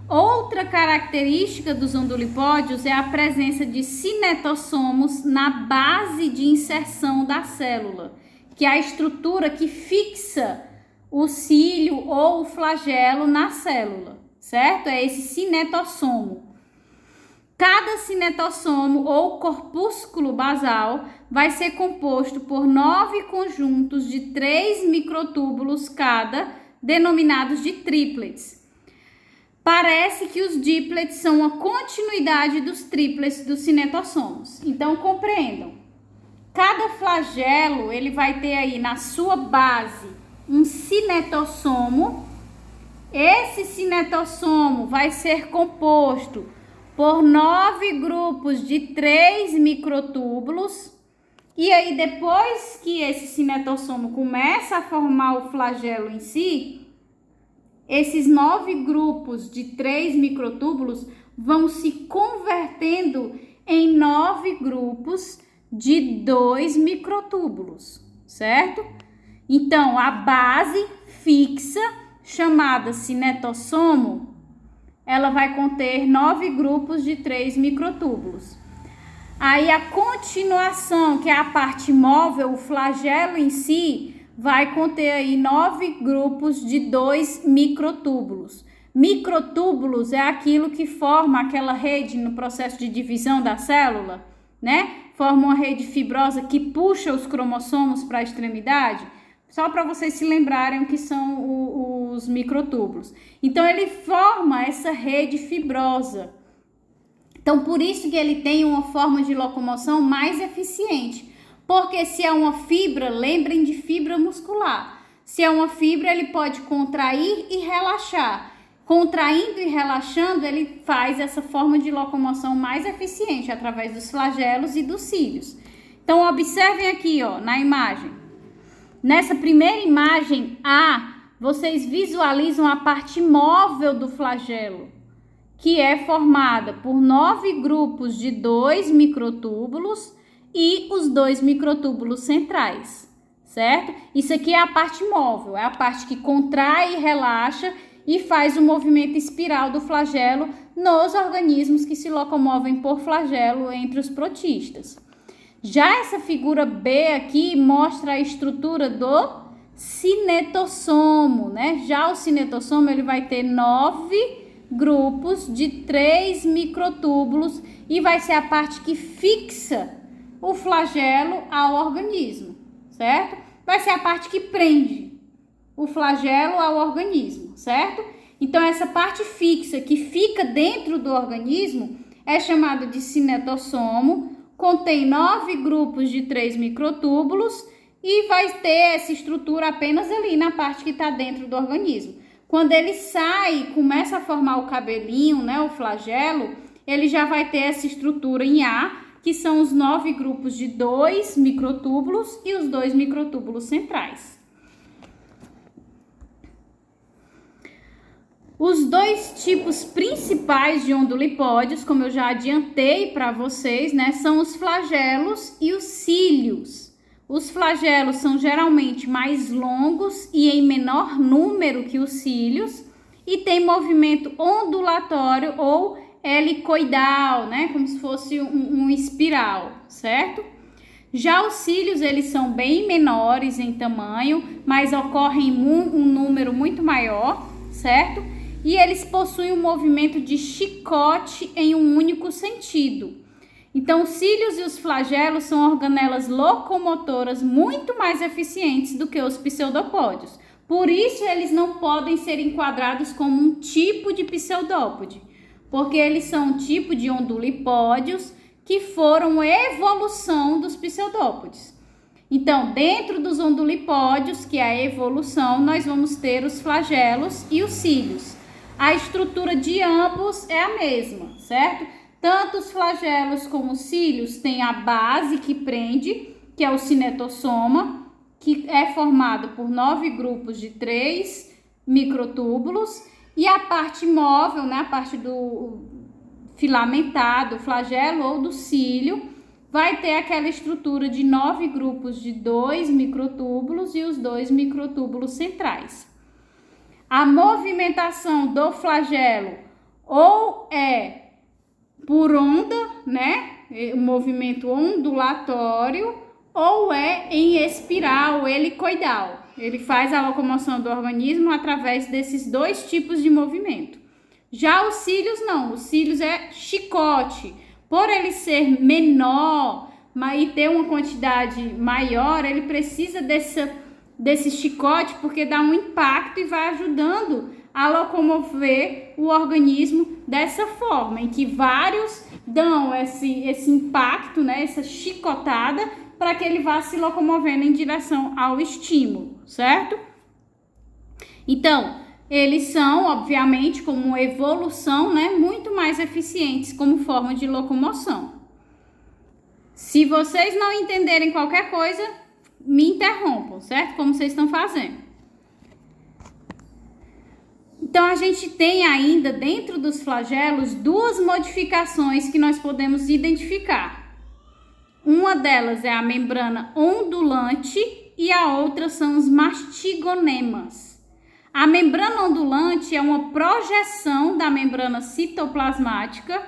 Outra característica dos ondulipódios é a presença de cinetossomos na base de inserção da célula, que é a estrutura que fixa o cílio ou o flagelo na célula, certo? É esse cinetossomo. Cada cinetossomo ou corpúsculo basal vai ser composto por 9 conjuntos de 3 microtúbulos cada, denominados de triplets. Parece que os dípletes são a continuidade dos tríplets dos cinetossomos. Então, compreendam. Cada flagelo, ele vai ter aí na sua base um cinetossomo. Esse cinetossomo vai ser composto por 9 grupos de 3 microtúbulos. E aí, depois que esse cinetossomo começa a formar o flagelo em si, esses 9 grupos de 3 microtúbulos vão se convertendo em 9 grupos de 2 microtúbulos, certo? Então, a base fixa, chamada cinetossomo, ela vai conter 9 grupos de 3 microtúbulos. Aí, a continuação, que é a parte móvel, o flagelo em si, vai conter aí 9 grupos de 2 microtúbulos. Microtúbulos é aquilo que forma aquela rede no processo de divisão da célula, né? Forma uma rede fibrosa que puxa os cromossomos para a extremidade. Só para vocês se lembrarem o que são os microtúbulos. Então, ele forma essa rede fibrosa. Então, por isso que ele tem uma forma de locomoção mais eficiente. Porque se é uma fibra, lembrem de fibra muscular. Se é uma fibra, ele pode contrair e relaxar. Contraindo e relaxando, ele faz essa forma de locomoção mais eficiente através dos flagelos e dos cílios. Então, observem aqui, ó, na imagem. Nessa primeira imagem A, vocês visualizam a parte móvel do flagelo, que é formada por 9 grupos de 2 microtúbulos e os 2 microtúbulos centrais, certo? Isso aqui é a parte móvel, é a parte que contrai e relaxa e faz o movimento espiral do flagelo nos organismos que se locomovem por flagelo entre os protistas. Já essa figura B aqui mostra a estrutura do cinetossomo, né? Já o cinetossomo ele vai ter 9 grupos de 3 microtúbulos e vai ser a parte que fixa o flagelo ao organismo, certo? Vai ser a parte que prende o flagelo ao organismo, certo? Então, essa parte fixa que fica dentro do organismo é chamada de cinetossomo, contém 9 grupos de 3 microtúbulos e vai ter essa estrutura apenas ali na parte que está dentro do organismo. Quando ele sai, começa a formar o cabelinho, né, o flagelo, ele já vai ter essa estrutura em A, que são os 9 grupos de 2 microtúbulos e os 2 microtúbulos centrais. Os 2 tipos principais de ondulipódios, como eu já adiantei para vocês, né, são os flagelos e os cílios. Os flagelos são geralmente mais longos e em menor número que os cílios e tem movimento ondulatório ou helicoidal, né, como se fosse um espiral, certo? Já os cílios, eles são bem menores em tamanho, mas ocorrem em um número muito maior, certo? E eles possuem um movimento de chicote em um único sentido. Então, os cílios e os flagelos são organelas locomotoras muito mais eficientes do que os pseudopódios. Por isso, eles não podem ser enquadrados como um tipo de pseudópode, porque eles são um tipo de ondulipódios que foram evolução dos pseudópodes. Então, dentro dos ondulipódios, que é a evolução, nós vamos ter os flagelos e os cílios. A estrutura de ambos é a mesma, certo? Tanto os flagelos como os cílios têm a base que prende, que é o cinetossoma, que é formado por 9 grupos de 3 microtúbulos, e a parte móvel, né, a parte do filamentado, flagelo ou do cílio, vai ter aquela estrutura de 9 grupos de 2 microtúbulos e os 2 microtúbulos centrais. A movimentação do flagelo ou é por onda, né, o movimento ondulatório, ou é em espiral helicoidal. Ele faz a locomoção do organismo através desses 2 tipos de movimento. Já os cílios não, os cílios é chicote. Por ele ser menor e ter uma quantidade maior, ele precisa desse chicote porque dá um impacto e vai ajudando a locomover o organismo dessa forma, em que vários dão esse impacto, né, essa chicotada, para que ele vá se locomovendo em direção ao estímulo, certo? Então, eles são, obviamente, como evolução, né, muito mais eficientes como forma de locomoção. Se vocês não entenderem qualquer coisa, me interrompam, certo? Como vocês estão fazendo. Então, a gente tem ainda dentro dos flagelos 2 modificações que nós podemos identificar. Uma delas é a membrana ondulante e a outra são os mastigonemas. A membrana ondulante é uma projeção da membrana citoplasmática,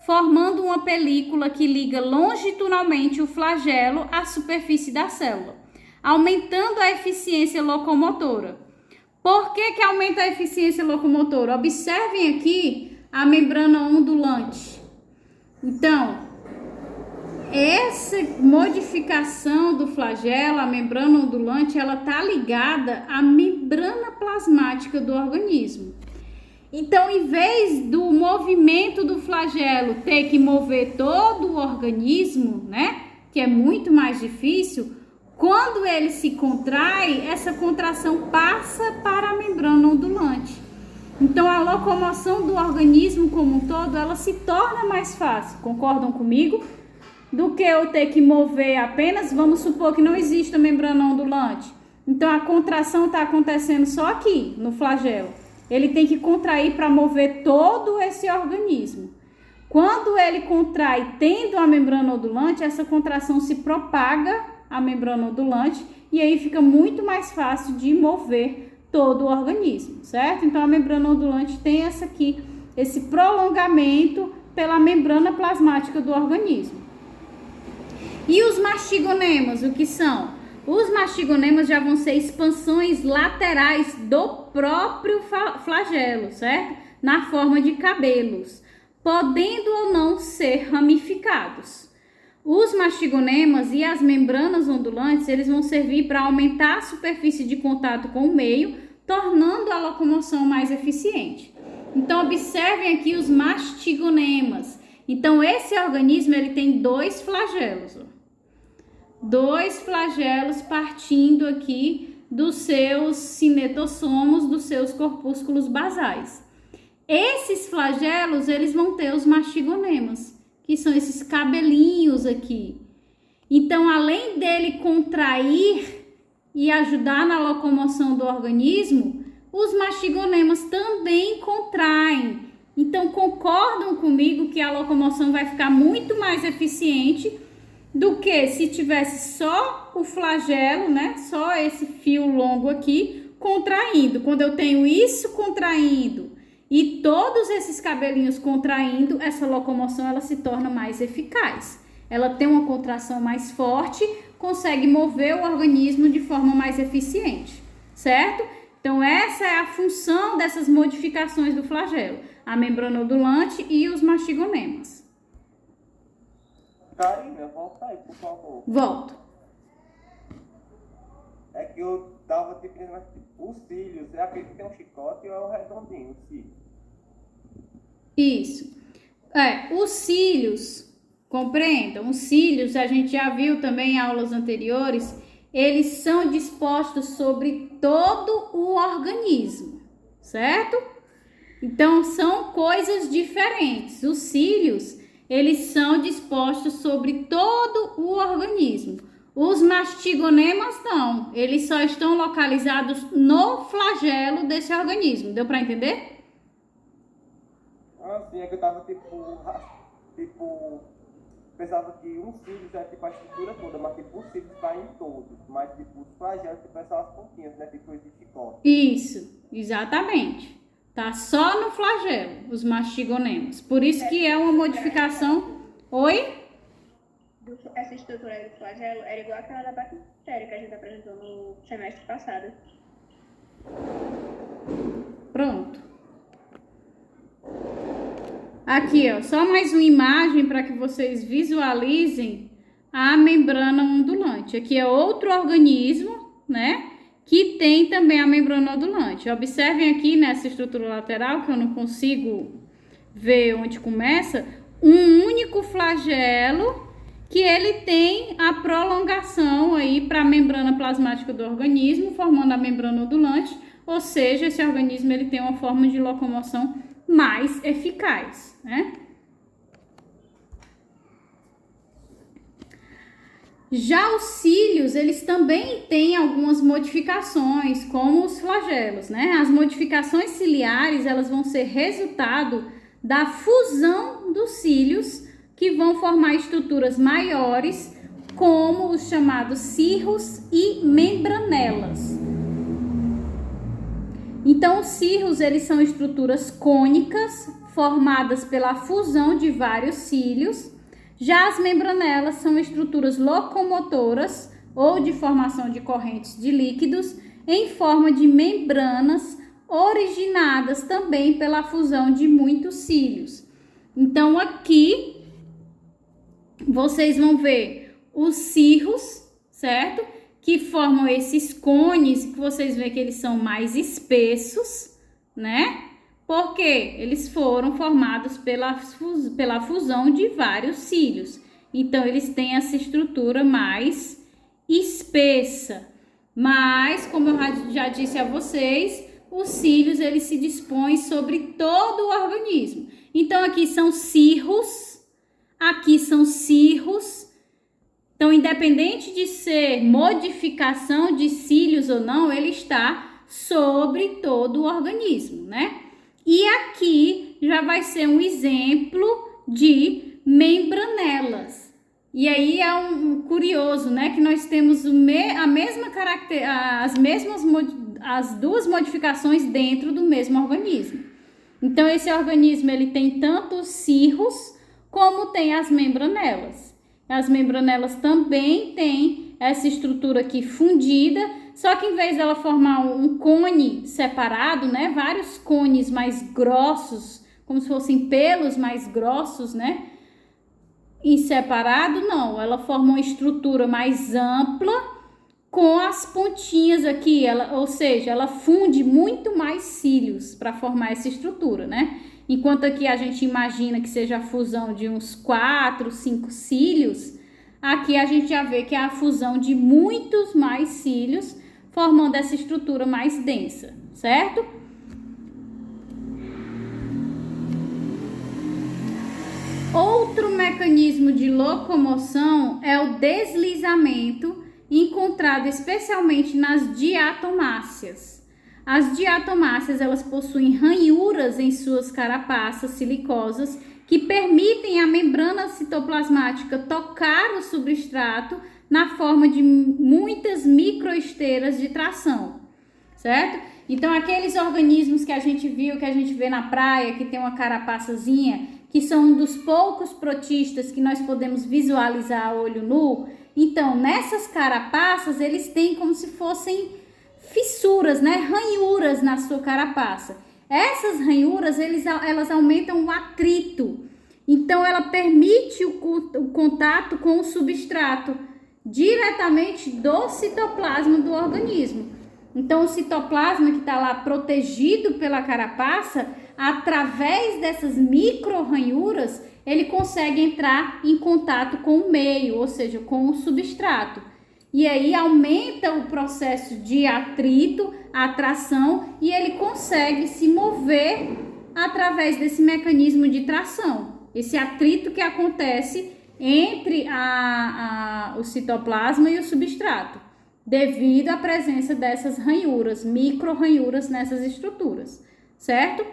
formando uma película que liga longitudinalmente o flagelo à superfície da célula, aumentando a eficiência locomotora. Por que aumenta a eficiência locomotora? Observem aqui a membrana ondulante. Então, essa modificação do flagelo, a membrana ondulante, ela está ligada à membrana plasmática do organismo. Então, em vez do movimento do flagelo ter que mover todo o organismo, né, que é muito mais difícil, quando ele se contrai, essa contração passa para a membrana ondulante. Então, a locomoção do organismo como um todo, ela se torna mais fácil, concordam comigo? Do que eu ter que mover apenas, vamos supor que não existe a membrana ondulante. Então, a contração está acontecendo só aqui, no flagelo. Ele tem que contrair para mover todo esse organismo. Quando ele contrai tendo a membrana ondulante, essa contração se propaga à membrana ondulante e aí fica muito mais fácil de mover todo o organismo, certo? Então, a membrana ondulante tem esse prolongamento pela membrana plasmática do organismo. E os mastigonemas, o que são? Os mastigonemas já vão ser expansões laterais do próprio flagelo, certo? Na forma de cabelos, podendo ou não ser ramificados. Os mastigonemas e as membranas ondulantes, eles vão servir para aumentar a superfície de contato com o meio, tornando a locomoção mais eficiente. Então, observem aqui os mastigonemas. Então, esse organismo, ele tem 2 flagelos, ó. 2 flagelos partindo aqui dos seus cinetossomos, dos seus corpúsculos basais. Esses flagelos, eles vão ter os mastigonemas, que são esses cabelinhos aqui. Então, além dele contrair e ajudar na locomoção do organismo, os mastigonemas também contraem. Então, concordam comigo que a locomoção vai ficar muito mais eficiente do que se tivesse só o flagelo, né? Só esse fio longo aqui contraindo. Quando eu tenho isso contraindo e todos esses cabelinhos contraindo, essa locomoção ela se torna mais eficaz. Ela tem uma contração mais forte, consegue mover o organismo de forma mais eficiente, certo? Então, essa é a função dessas modificações do flagelo, a membrana ondulante e os mastigonemas. Karina, volta aí, por favor. Volto. É que eu tava te pensando, os cílios, é aquele que tem um chicote ou é o redondinho, o cílio? Isso. Os cílios, compreendam, os cílios, a gente já viu também em aulas anteriores, eles são dispostos sobre todo o organismo, certo? Então, são coisas diferentes. Os cílios, eles são dispostos sobre todo o organismo. Os mastigonemas não, eles só estão localizados no flagelo desse organismo. Deu para entender? Ah, sim, é que eu tava pensava que um cílio é tipo a estrutura toda, mas tipo o cílio está em todos, mas tipo os flagelos tipo é só as pontinhas, né? Tipo esse chicote. Isso, exatamente. Tá só no flagelo, os mastigonemas. Por isso que é uma modificação. Oi? Essa estrutura aí do flagelo era igual àquela da bactéria que a gente apresentou no semestre passado. Pronto. Aqui, ó, só mais uma imagem para que vocês visualizem a membrana ondulante. Aqui é outro organismo, né? Que tem também a membrana ondulante. Observem aqui nessa estrutura lateral, que eu não consigo ver onde começa, um único flagelo que ele tem a prolongação aí para a membrana plasmática do organismo, formando a membrana ondulante, ou seja, esse organismo ele tem uma forma de locomoção mais eficaz, né? Já os cílios, eles também têm algumas modificações, como os flagelos, né? As modificações ciliares, elas vão ser resultado da fusão dos cílios, que vão formar estruturas maiores, como os chamados cirros e membranelas. Então, os cirros, eles são estruturas cônicas, formadas pela fusão de vários cílios. Já as membranelas são estruturas locomotoras ou de formação de correntes de líquidos em forma de membranas originadas também pela fusão de muitos cílios. Então, aqui vocês vão ver os cirros, certo? Que formam esses cones, que vocês veem que eles são mais espessos, né? porque eles foram formados pela fusão de vários cílios. Então, eles têm essa estrutura mais espessa. Mas, como eu já disse a vocês, os cílios eles se dispõem sobre todo o organismo. Então, aqui são cirros, aqui são cirros. Então, independente de ser modificação de cílios ou não, ele está sobre todo o organismo, né? E aqui já vai ser um exemplo de membranelas. E aí é um curioso, né? Que nós temos as duas modificações dentro do mesmo organismo. Então, esse organismo ele tem tanto os cirros como tem as membranelas. As membranelas também têm essa estrutura aqui fundida, só que em vez dela formar um cone separado, né, vários cones mais grossos, como se fossem pelos mais grossos, né, em separado, não, ela forma uma estrutura mais ampla com as pontinhas aqui, ou seja, ela funde muito mais cílios para formar essa estrutura, né? Enquanto aqui a gente imagina que seja a fusão de uns 4, 5 cílios, aqui a gente já vê que é a fusão de muitos mais cílios, formando essa estrutura mais densa, certo? Outro mecanismo de locomoção é o deslizamento, encontrado especialmente nas diatomáceas. As diatomáceas, elas possuem ranhuras em suas carapaças silicosas que permitem à membrana citoplasmática tocar o substrato na forma de muitas microesteiras de tração, certo? Então, aqueles organismos que a gente viu, que a gente vê na praia, que tem uma carapaçazinha, que são um dos poucos protistas que nós podemos visualizar a olho nu, então, nessas carapaças, eles têm como se fossem fissuras, né? Ranhuras na sua carapaça. Essas ranhuras, elas aumentam o atrito. Então, ela permite o contato com o substrato diretamente do citoplasma do organismo. Então, o citoplasma que está lá protegido pela carapaça, através dessas micro ranhuras, ele consegue entrar em contato com o meio, ou seja, com o substrato. E aí aumenta o processo de atrito, atração, e ele consegue se mover através desse mecanismo de tração. Esse atrito que acontece entre o citoplasma e o substrato, devido à presença dessas ranhuras, micro ranhuras nessas estruturas, certo?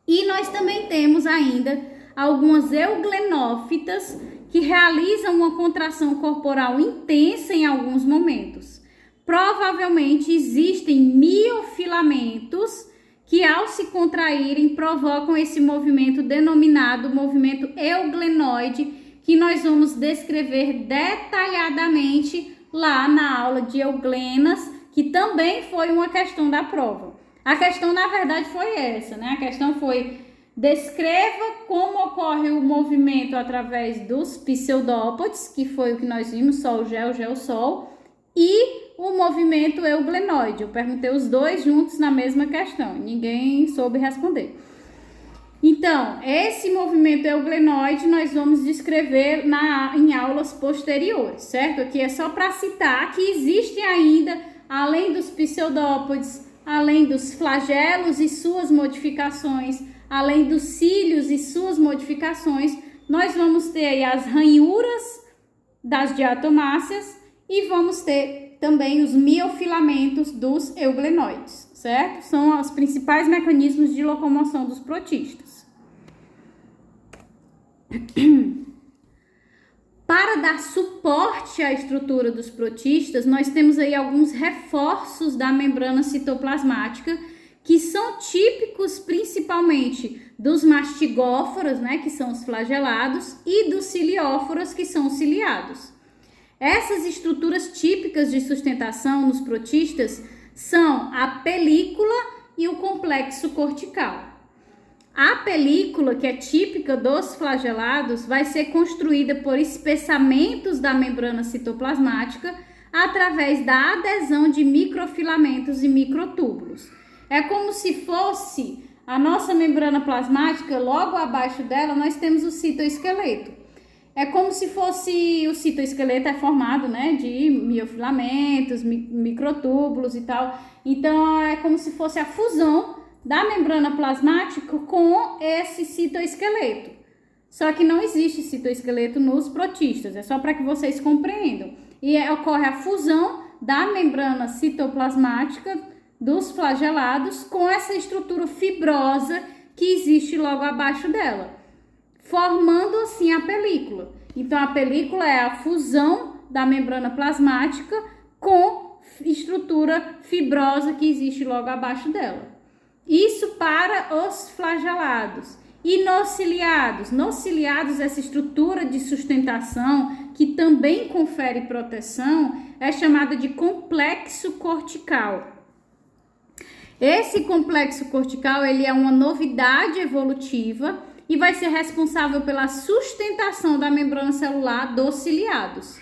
E nós também temos ainda algumas euglenófitas que realizam uma contração corporal intensa em alguns momentos. Provavelmente existem miofilamentos que, ao se contraírem, provocam esse movimento denominado movimento euglenoide, que nós vamos descrever detalhadamente lá na aula de euglenas, que também foi uma questão da prova. A questão, na verdade, foi essa, né? A questão foi: descreva como ocorre o movimento através dos pseudópodes, que foi o que nós vimos, Sol, Gel, Sol, e o movimento euglenoide. Eu perguntei os dois juntos na mesma questão, ninguém soube responder. Então, esse movimento euglenoide nós vamos descrever em aulas posteriores, certo? Aqui é só para citar que existe ainda, além dos pseudópodes, além dos flagelos e suas modificações, além dos cílios e suas modificações, nós vamos ter aí as ranhuras das diatomáceas e vamos ter também os miofilamentos dos euglenoides, certo? São os principais mecanismos de locomoção dos protistas. Para dar suporte à estrutura dos protistas, nós temos aí alguns reforços da membrana citoplasmática, que são típicos principalmente dos mastigóforos, né, que são os flagelados, e dos cilióforos, que são os ciliados. Essas estruturas típicas de sustentação nos protistas são a película e o complexo cortical. A película, que é típica dos flagelados, vai ser construída por espessamentos da membrana citoplasmática através da adesão de microfilamentos e microtúbulos. É como se fosse a nossa membrana plasmática, logo abaixo dela, nós temos o citoesqueleto. É como se fosse, o citoesqueleto é formado, né, de miofilamentos, microtúbulos e tal. Então, é como se fosse a fusão da membrana plasmática com esse citoesqueleto. Só que não existe citoesqueleto nos protistas, é só para que vocês compreendam. E ocorre a fusão da membrana citoplasmática dos flagelados com essa estrutura fibrosa que existe logo abaixo dela, formando assim a película. Então, a película é a fusão da membrana plasmática com estrutura fibrosa que existe logo abaixo dela. Isso para os flagelados. E nos ciliados? Nos ciliados, essa estrutura de sustentação, que também confere proteção, é chamada de complexo cortical. Esse complexo cortical, ele é uma novidade evolutiva e vai ser responsável pela sustentação da membrana celular dos ciliados.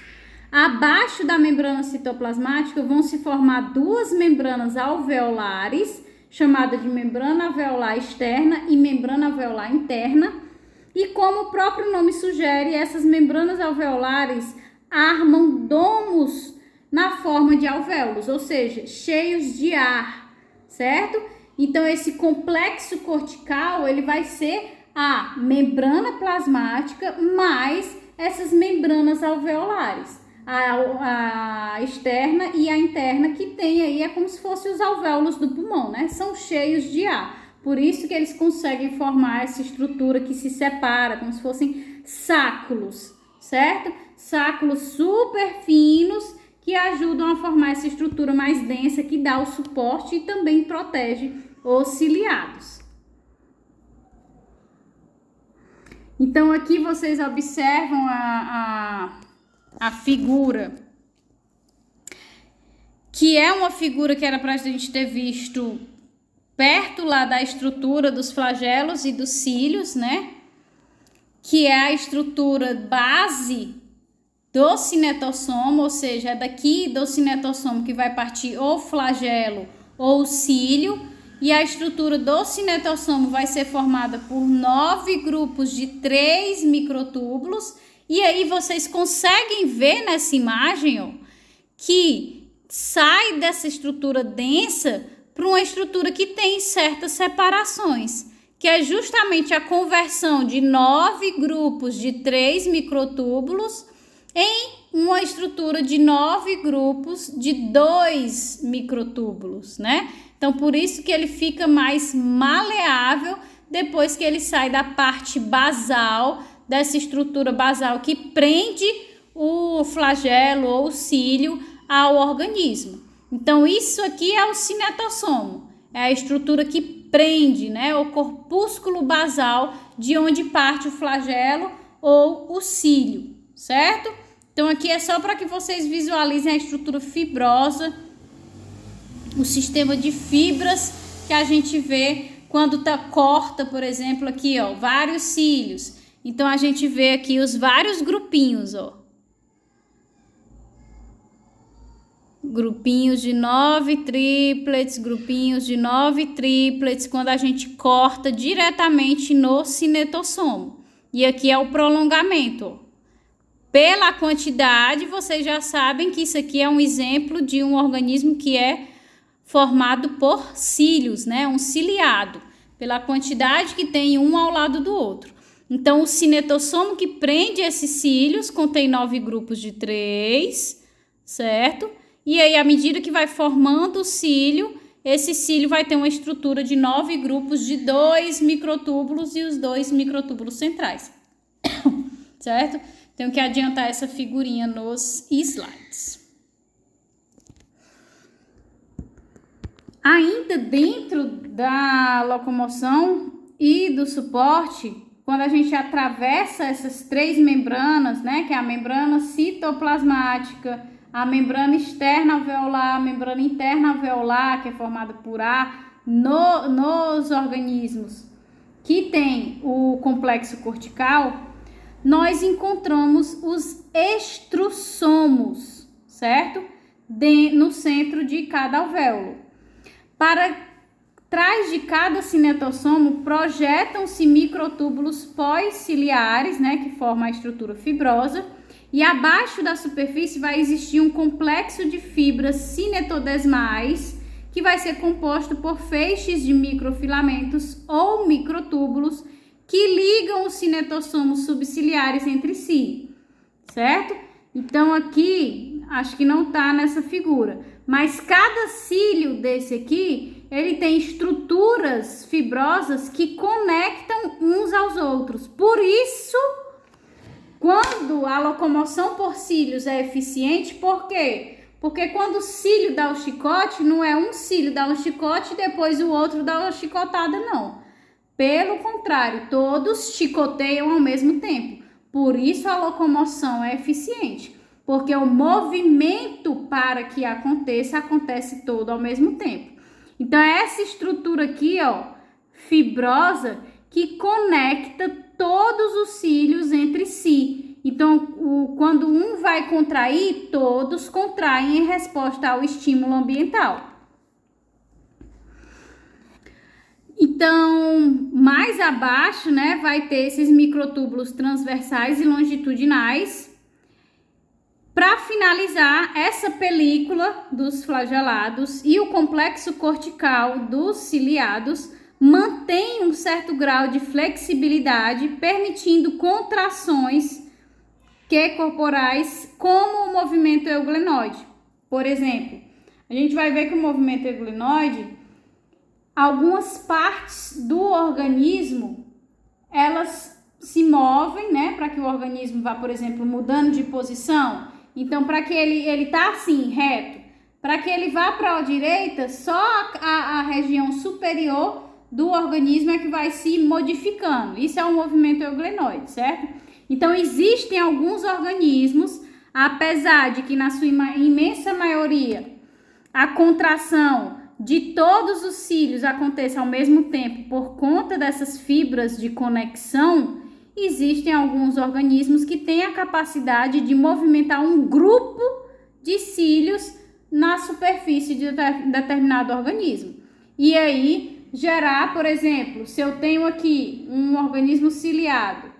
Abaixo da membrana citoplasmática vão se formar duas membranas alveolares, chamada de membrana alveolar externa e membrana alveolar interna. E como o próprio nome sugere, essas membranas alveolares armam domos na forma de alvéolos, ou seja, cheios de ar, certo? Então, esse complexo cortical, ele vai ser a membrana plasmática mais essas membranas alveolares, a externa e a interna, que tem aí, é como se fossem os alvéolos do pulmão, né? São cheios de ar. Por isso que eles conseguem formar essa estrutura que se separa, como se fossem sáculos, certo? Sáculos super finos que ajudam a formar essa estrutura mais densa que dá o suporte e também protege os ciliados. Então, aqui vocês observam a figura, que é uma figura que era para a gente ter visto perto lá da estrutura dos flagelos e dos cílios, né? Que é a estrutura base do cinetossomo, ou seja, é daqui do cinetossomo que vai partir o flagelo ou o cílio, e a estrutura do cinetossomo vai ser formada por 9 grupos de 3 microtúbulos, e aí vocês conseguem ver nessa imagem, ó, que sai dessa estrutura densa para uma estrutura que tem certas separações, que é justamente a conversão de 9 grupos de 3 microtúbulos em uma estrutura de 9 grupos de 2 microtúbulos, né? Então, por isso que ele fica mais maleável depois que ele sai da parte basal, dessa estrutura basal que prende o flagelo ou o cílio ao organismo. Então, isso aqui é o cinetossomo, é a estrutura que prende, né, o corpúsculo basal de onde parte o flagelo ou o cílio, certo? Então, aqui é só para que vocês visualizem a estrutura fibrosa, o sistema de fibras que a gente vê quando corta, por exemplo, aqui, ó, vários cílios. Então, a gente vê aqui os vários grupinhos, ó. Grupinhos de 9 triplets, grupinhos de 9 triplets, quando a gente corta diretamente no cinetossomo. E aqui é o prolongamento, ó. Pela quantidade, vocês já sabem que isso aqui é um exemplo de um organismo que é formado por cílios, né? Um ciliado, pela quantidade que tem um ao lado do outro. Então, o cinetossomo que prende esses cílios contém 9 grupos de 3, certo? E aí, à medida que vai formando o cílio, esse cílio vai ter uma estrutura de 9 grupos de 2 microtúbulos e os 2 microtúbulos centrais, certo? Tenho que adiantar essa figurinha nos slides. Ainda dentro da locomoção e do suporte, quando a gente atravessa essas 3 membranas, né, que é a membrana citoplasmática, a membrana externa alveolar, a membrana interna alveolar, que é formada por ar, nos organismos que tem o complexo cortical, nós encontramos os estrussomos, certo? No centro de cada alvéolo. Para Atrás de cada cinetossomo projetam-se microtúbulos pós-ciliares, né, que formam a estrutura fibrosa, e abaixo da superfície vai existir um complexo de fibras cinetodesmais, que vai ser composto por feixes de microfilamentos ou microtúbulos que ligam os cinetossomos subciliares entre si, certo? Então aqui, acho que não tá nessa figura, mas cada cílio desse aqui, ele tem estruturas fibrosas que conectam uns aos outros. Por isso, quando a locomoção por cílios é eficiente, por quê? Porque quando o cílio dá o chicote, não é um cílio dá um chicote e depois o outro dá uma chicotada, não. Pelo contrário, todos chicoteiam ao mesmo tempo. Por isso a locomoção é eficiente, porque o movimento para que aconteça, acontece todo ao mesmo tempo. Então é essa estrutura aqui, ó, fibrosa, que conecta todos os cílios entre si. Então, quando um vai contrair, todos contraem em resposta ao estímulo ambiental. Então, mais abaixo, né, vai ter esses microtúbulos transversais e longitudinais. Para finalizar, essa película dos flagelados e o complexo cortical dos ciliados mantém um certo grau de flexibilidade, permitindo contrações corporais como o movimento euglenoide. Por exemplo, a gente vai ver que o movimento euglenoide, algumas partes do organismo, elas se movem, né, para que o organismo vá, por exemplo, mudando de posição. Então, para que ele tá assim, reto, para que ele vá para a direita, só a região superior do organismo é que vai se modificando. Isso é um movimento euglenoide, certo? Então, existem alguns organismos, apesar de que na sua imensa maioria a contração de todos os cílios aconteça ao mesmo tempo por conta dessas fibras de conexão, existem alguns organismos que têm a capacidade de movimentar um grupo de cílios na superfície de determinado organismo. E aí, gerar, por exemplo, se eu tenho aqui um organismo ciliado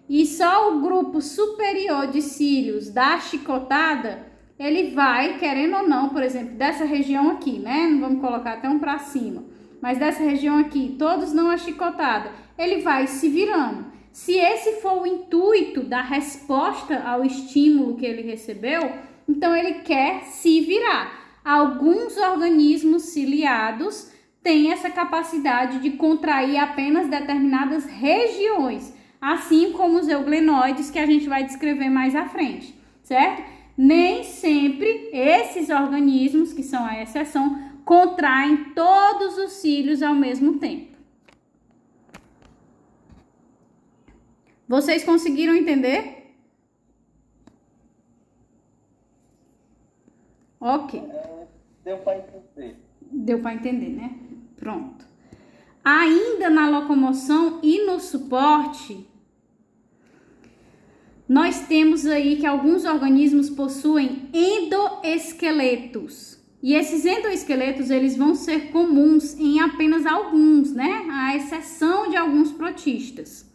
e só o grupo superior de cílios dá chicotada, ele vai, querendo ou não, por exemplo, dessa região aqui, né? Não vamos colocar até um para cima, mas dessa região aqui, todos dão a chicotada, ele vai se virando. Se esse for o intuito da resposta ao estímulo que ele recebeu, então ele quer se virar. Alguns organismos ciliados têm essa capacidade de contrair apenas determinadas regiões, assim como os euglenoides, que a gente vai descrever mais à frente, certo? Nem sempre esses organismos, que são a exceção, contraem todos os cílios ao mesmo tempo. Vocês conseguiram entender? Ok. Deu para entender. Deu para entender, né? Pronto. Ainda na locomoção e no suporte, nós temos aí que alguns organismos possuem endoesqueletos. E esses endoesqueletos, eles vão ser comuns em apenas alguns, né? À exceção de alguns protistas.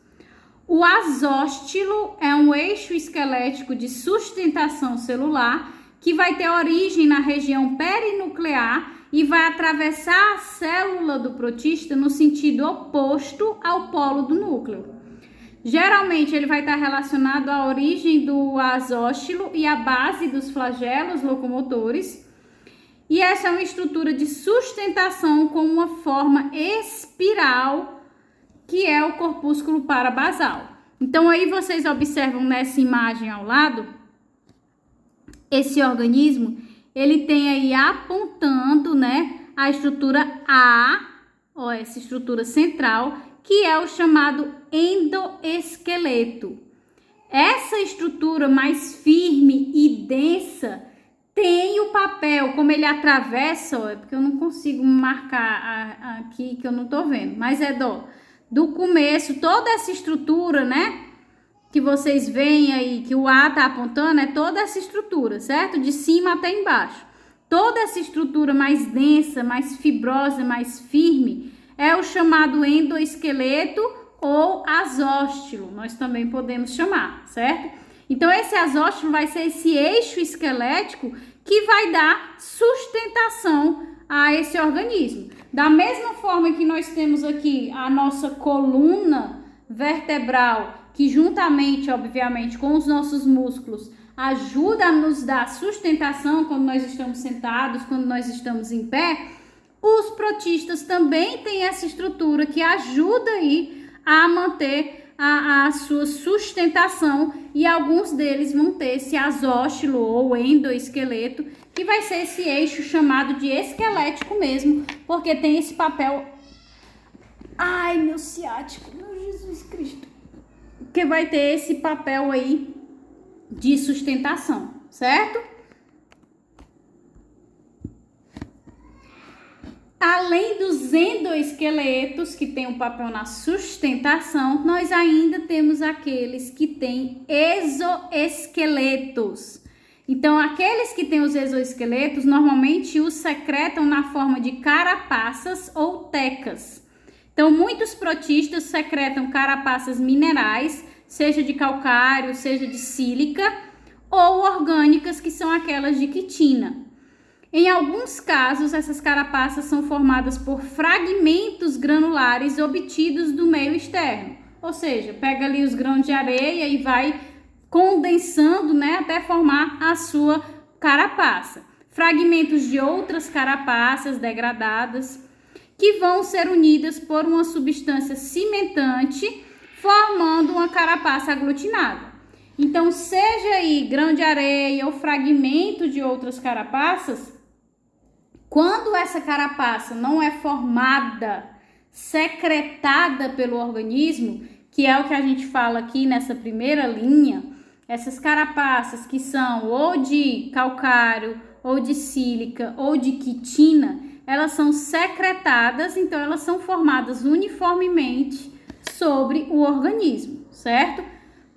O azóstilo é um eixo esquelético de sustentação celular que vai ter origem na região perinuclear e vai atravessar a célula do protista no sentido oposto ao polo do núcleo. Geralmente ele vai estar relacionado à origem do azóstilo e à base dos flagelos locomotores. E essa é uma estrutura de sustentação com uma forma espiral, que é o corpúsculo parabasal. Então aí vocês observam nessa imagem ao lado, esse organismo, ele tem aí apontando, né, a estrutura A, ó, essa estrutura central, que é o chamado endoesqueleto. Essa estrutura mais firme e densa tem o papel, como ele atravessa, ó, é porque eu não consigo marcar aqui que eu não tô vendo, mas é do começo, toda essa estrutura, né, que vocês veem aí, que o A tá apontando, é toda essa estrutura, certo? De cima até embaixo. toda essa estrutura mais densa, mais fibrosa, mais firme, é o chamado endoesqueleto ou asóstilo, nós também podemos chamar, certo? Então, esse asóstilo vai ser esse eixo esquelético que vai dar sustentação a esse organismo. Da mesma forma que nós temos aqui a nossa coluna vertebral, que juntamente, obviamente, com os nossos músculos, ajuda a nos dar sustentação quando nós estamos sentados, quando nós estamos em pé, os protistas também têm essa estrutura que ajuda aí a manter a sua sustentação, e alguns deles vão ter esse asóstilo ou endoesqueleto, que vai ser esse eixo chamado de esquelético mesmo, porque tem esse papel. Ai, meu ciático, meu Jesus Cristo. Que vai ter esse papel aí de sustentação, certo? Além dos endoesqueletos, que tem um papel na sustentação, nós ainda temos aqueles que têm exoesqueletos. Então, aqueles que têm os exoesqueletos, normalmente os secretam na forma de carapaças ou tecas. Então, muitos protistas secretam carapaças minerais, seja de calcário, seja de sílica, ou orgânicas, que são aquelas de quitina. Em alguns casos, essas carapaças são formadas por fragmentos granulares obtidos do meio externo. Ou seja, pega ali os grãos de areia e vai condensando, né, até formar a sua carapaça. Fragmentos de outras carapaças degradadas que vão ser unidas por uma substância cimentante, formando uma carapaça aglutinada. Então, seja aí grão de areia ou fragmento de outras carapaças, quando essa carapaça não é formada, secretada pelo organismo, que é o que a gente fala aqui nessa primeira linha, essas carapaças que são ou de calcário, ou de sílica, ou de quitina, elas são secretadas, então elas são formadas uniformemente sobre o organismo, certo?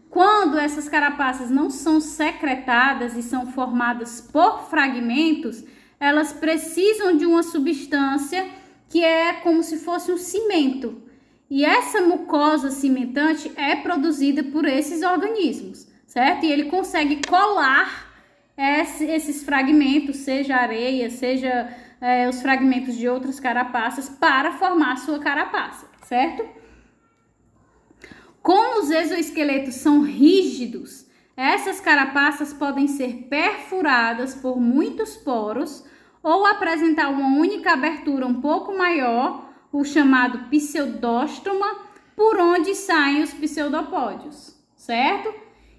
Quando essas carapaças não são secretadas e são formadas por fragmentos, elas precisam de uma substância que é como se fosse um cimento. E essa mucosa cimentante é produzida por esses organismos, certo? E ele consegue colar esses fragmentos, seja areia, seja os fragmentos de outras carapaças, para formar a sua carapaça, certo? Como os exoesqueletos são rígidos, essas carapaças podem ser perfuradas por muitos poros ou apresentar uma única abertura um pouco maior, o chamado pseudóstoma, por onde saem os pseudopódios, certo?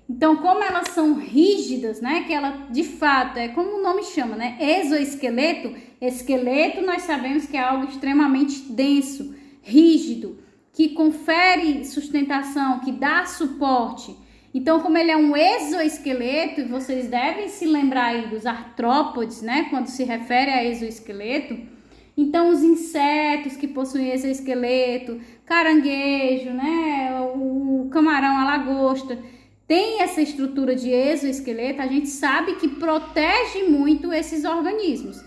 Então, como elas são rígidas, né, que ela de fato é como o nome chama, né, exoesqueleto, esqueleto nós sabemos que é algo extremamente denso, rígido, que confere sustentação, que dá suporte. Então, como ele é um exoesqueleto, e vocês devem se lembrar aí dos artrópodes, né, quando se refere a exoesqueleto, então os insetos que possuem exoesqueleto, caranguejo, né, o camarão, a lagosta, tem essa estrutura de exoesqueleto, a gente sabe que protege muito esses organismos.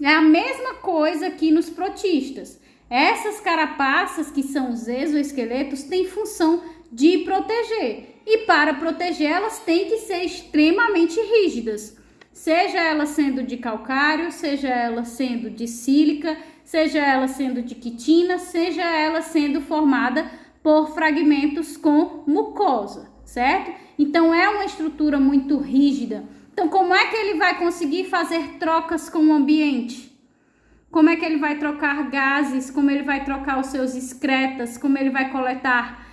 É a mesma coisa aqui nos protistas. Essas carapaças, que são os exoesqueletos, têm função de proteger. E para proteger, elas têm que ser extremamente rígidas. Seja ela sendo de calcário, seja ela sendo de sílica, seja ela sendo de quitina, seja ela sendo formada por fragmentos com mucosa, certo? Então, é uma estrutura muito rígida. Então, como é que ele vai conseguir fazer trocas com o ambiente? Como é que ele vai trocar gases, como ele vai trocar os seus excretas, como ele vai coletar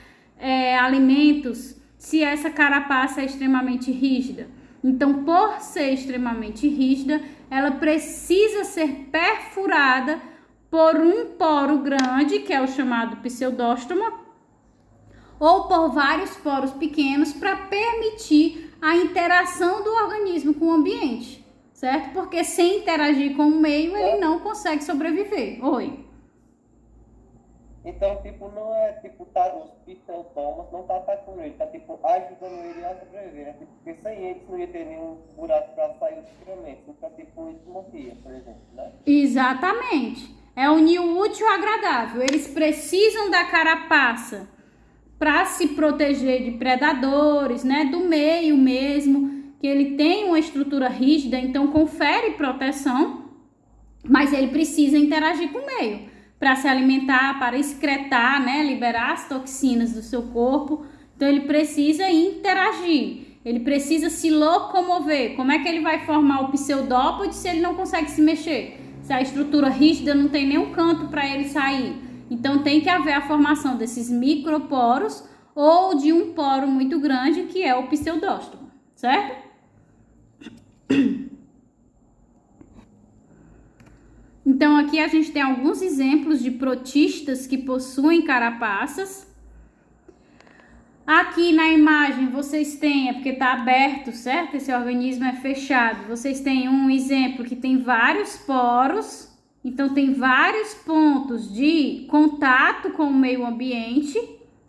alimentos, se essa carapaça é extremamente rígida? Então, por ser extremamente rígida, ela precisa ser perfurada por um poro grande, que é o chamado pseudóstoma, ou por vários poros pequenos, para permitir a interação do organismo com o ambiente, certo? Porque sem interagir com o meio, ele não consegue sobreviver. Oi. Então, tipo, não é, tipo, tá, os pseudomas não tá atacando ele, tá, tipo, ajudando ele a sobreviver, né? Tipo, porque sem eles não ia ter nenhum buraco pra sair os experimentos. Então, tipo, isso morria, por exemplo, né? Exatamente. É unir o útil ao agradável. Eles precisam da carapaça para se proteger de predadores, né? Do meio mesmo, que ele tem uma estrutura rígida, então confere proteção, mas ele precisa interagir com o meio para se alimentar, para excretar, né? Liberar as toxinas do seu corpo. Então ele precisa interagir. Ele precisa se locomover. Como é que ele vai formar o pseudópode se ele não consegue se mexer? Se a estrutura rígida não tem nenhum canto para ele sair. Então tem que haver a formação desses microporos ou de um poro muito grande, que é o pseudóstomo, certo? Então aqui a gente tem alguns exemplos de protistas que possuem carapaças. Aqui na imagem vocês têm, é porque está aberto, certo? Esse organismo é fechado. Vocês têm um exemplo que tem vários poros, então tem vários pontos de contato com o meio ambiente,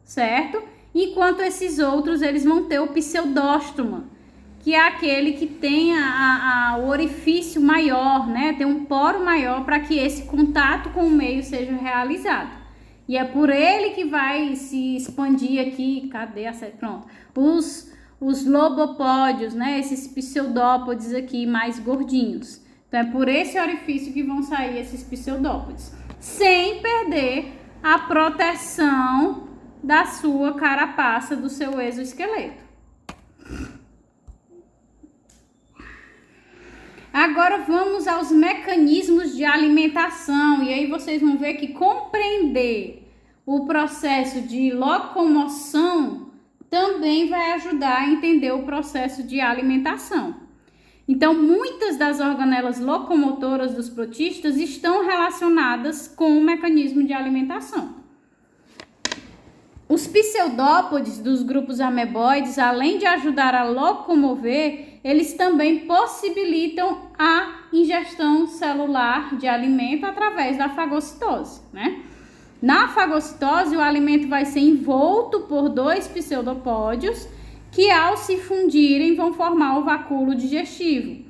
certo? Enquanto esses outros, eles vão ter o pseudóstoma, que é aquele que tem o orifício maior, né? Tem um poro maior para que esse contato com o meio seja realizado. E é por ele que vai se expandir aqui, cadê a série? Pronto. Os lobopódios, né? Esses pseudópodes aqui mais gordinhos. Então é por esse orifício que vão sair esses pseudópodes, sem perder a proteção da sua carapaça, do seu exoesqueleto. Agora vamos aos mecanismos de alimentação, e aí vocês vão ver que compreender o processo de locomoção também vai ajudar a entender o processo de alimentação. Então, muitas das organelas locomotoras dos protistas estão relacionadas com o mecanismo de alimentação. Os pseudópodes dos grupos ameboides, além de ajudar a locomover, eles também possibilitam a ingestão celular de alimento através da fagocitose, né? Na fagocitose, o alimento vai ser envolto por dois pseudopódios que, ao se fundirem, vão formar o vacúolo digestivo.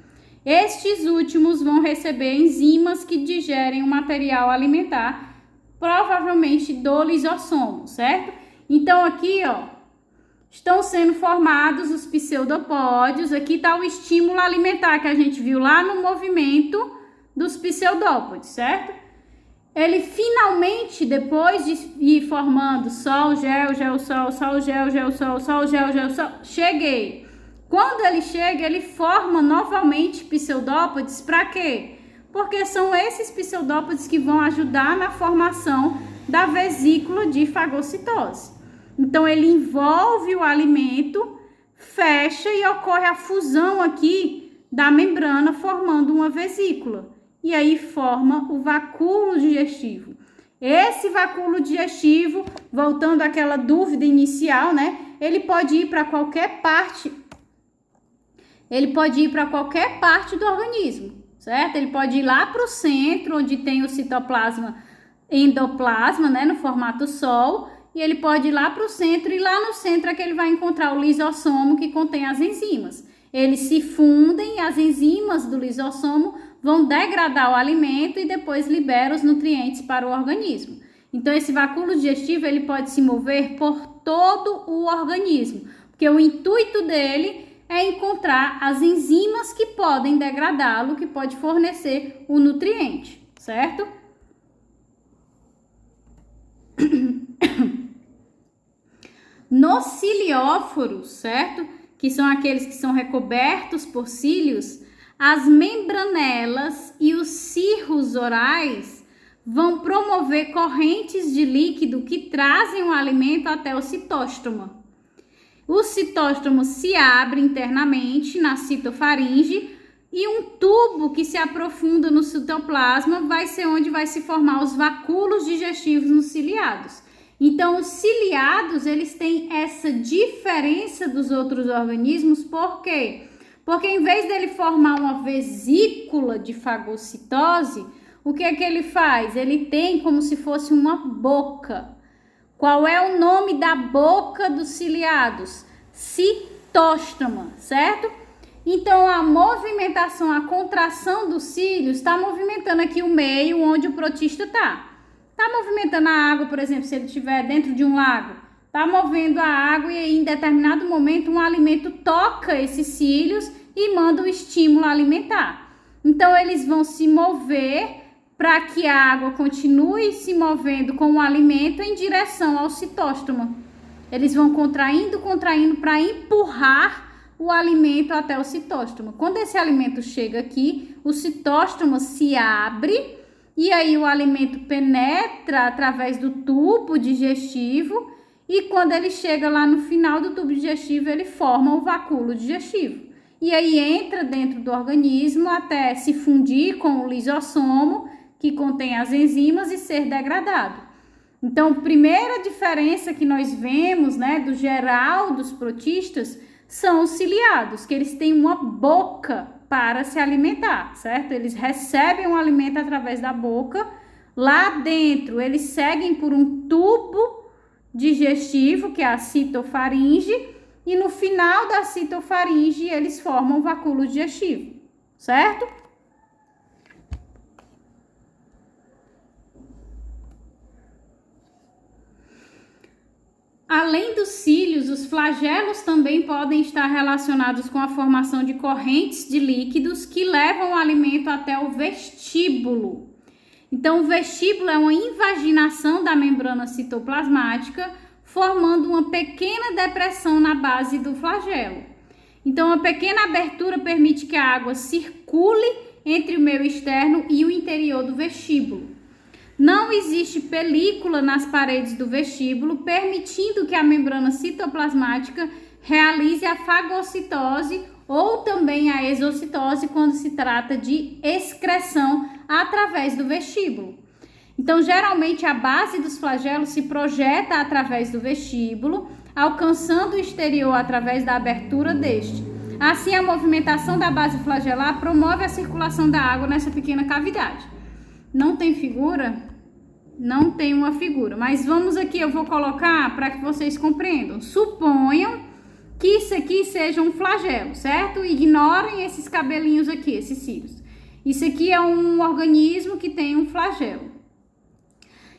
Estes últimos vão receber enzimas que digerem o material alimentar, provavelmente do lisossomo, certo? Então, aqui, ó, estão sendo formados os pseudopódios. Aqui está o estímulo alimentar que a gente viu lá no movimento dos pseudópodes, certo? Ele finalmente, depois de ir formando sol, gel, gel, sol, sol, gel, gel, sol, sol, gel, gel, sol, cheguei. Quando ele chega, ele forma novamente pseudópodes. Para quê? Porque são esses pseudópodes que vão ajudar na formação da vesícula de fagocitose. Então, ele envolve o alimento, fecha e ocorre a fusão aqui da membrana, formando uma vesícula. E aí forma o vacúolo digestivo. Esse vacúolo digestivo, voltando àquela dúvida inicial, né? Ele pode ir para qualquer parte. Ele pode ir para qualquer parte do organismo, certo? Ele pode ir lá para o centro, onde tem o citoplasma endoplasma, né? No formato sol. E ele pode ir lá para o centro, e lá no centro é que ele vai encontrar o lisossomo, que contém as enzimas. Eles se fundem, as enzimas do lisossomo vão degradar o alimento e depois libera os nutrientes para o organismo. Então, esse vacúolo digestivo, ele pode se mover por todo o organismo, porque o intuito dele é encontrar as enzimas que podem degradá-lo, que pode fornecer o nutriente, certo? Nos cilióforos, certo? Que são aqueles que são recobertos por cílios, as membranelas e os cirros orais vão promover correntes de líquido que trazem o alimento até o citóstomo. O citóstomo se abre internamente na citofaringe e um tubo que se aprofunda no citoplasma vai ser onde vai se formar os vacúolos digestivos nos ciliados. Então, os ciliados, eles têm essa diferença dos outros organismos, por quê? Porque em vez dele formar uma vesícula de fagocitose, o que é que ele faz? Ele tem como se fosse uma boca. Qual é o nome da boca dos ciliados? Citóstoma, certo? Então, a movimentação, a contração dos cílios está movimentando aqui o meio onde o protista está. Está movimentando a água, por exemplo, se ele estiver dentro de um lago. Está movendo a água e aí, em determinado momento, um alimento toca esses cílios e manda o estímulo alimentar. Então, eles vão se mover para que a água continue se movendo com o alimento em direção ao citóstoma. Eles vão contraindo para empurrar o alimento até o citóstoma. Quando esse alimento chega aqui, o citóstoma se abre e aí o alimento penetra através do tubo digestivo e quando ele chega lá no final do tubo digestivo, ele forma o vacúolo digestivo. E aí entra dentro do organismo até se fundir com o lisossomo, que contém as enzimas, e ser degradado. Então, primeira diferença que nós vemos, né, do geral dos protistas, são os ciliados, que eles têm uma boca para se alimentar, certo? Eles recebem o alimento através da boca. Lá dentro, eles seguem por um tubo digestivo, que é a citofaringe, e no final da citofaringe, eles formam o vacúolo digestivo, certo? Além dos cílios, os flagelos também podem estar relacionados com a formação de correntes de líquidos que levam o alimento até o vestíbulo. Então, o vestíbulo é uma invaginação da membrana citoplasmática, formando uma pequena depressão na base do flagelo. Então, a pequena abertura permite que a água circule entre o meio externo e o interior do vestíbulo. Não existe película nas paredes do vestíbulo, permitindo que a membrana citoplasmática realize a fagocitose ou também a exocitose quando se trata de excreção através do vestíbulo. Então, geralmente, a base dos flagelos se projeta através do vestíbulo, alcançando o exterior através da abertura deste. Assim, a movimentação da base flagelar promove a circulação da água nessa pequena cavidade. Não tem figura? Não tem uma figura, mas vamos aqui, eu vou colocar para que vocês compreendam. Suponham que isso aqui seja um flagelo, certo? Ignorem esses cabelinhos aqui, esses cílios. Isso aqui é um organismo que tem um flagelo.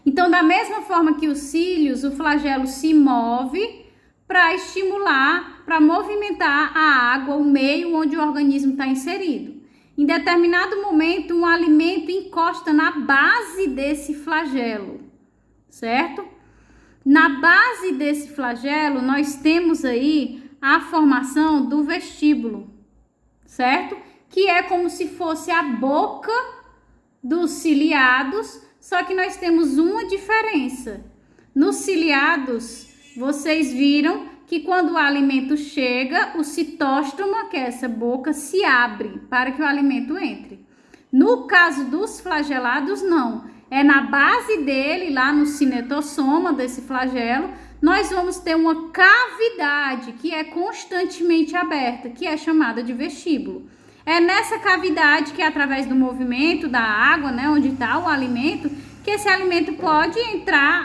Então, da mesma forma que os cílios, o flagelo se move para estimular, para movimentar a água, o meio onde o organismo está inserido. Em determinado momento, um alimento encosta na base desse flagelo, certo? Na base desse flagelo, nós temos aí a formação do vestíbulo, certo? Que é como se fosse a boca dos ciliados, só que nós temos uma diferença. Nos ciliados, vocês viram que quando o alimento chega, o citóstoma, que é essa boca, se abre para que o alimento entre. No caso dos flagelados, não. É na base dele, lá no cinetossoma desse flagelo, nós vamos ter uma cavidade que é constantemente aberta, que é chamada de vestíbulo. É nessa cavidade que, através do movimento da água, né, onde está o alimento, que esse alimento pode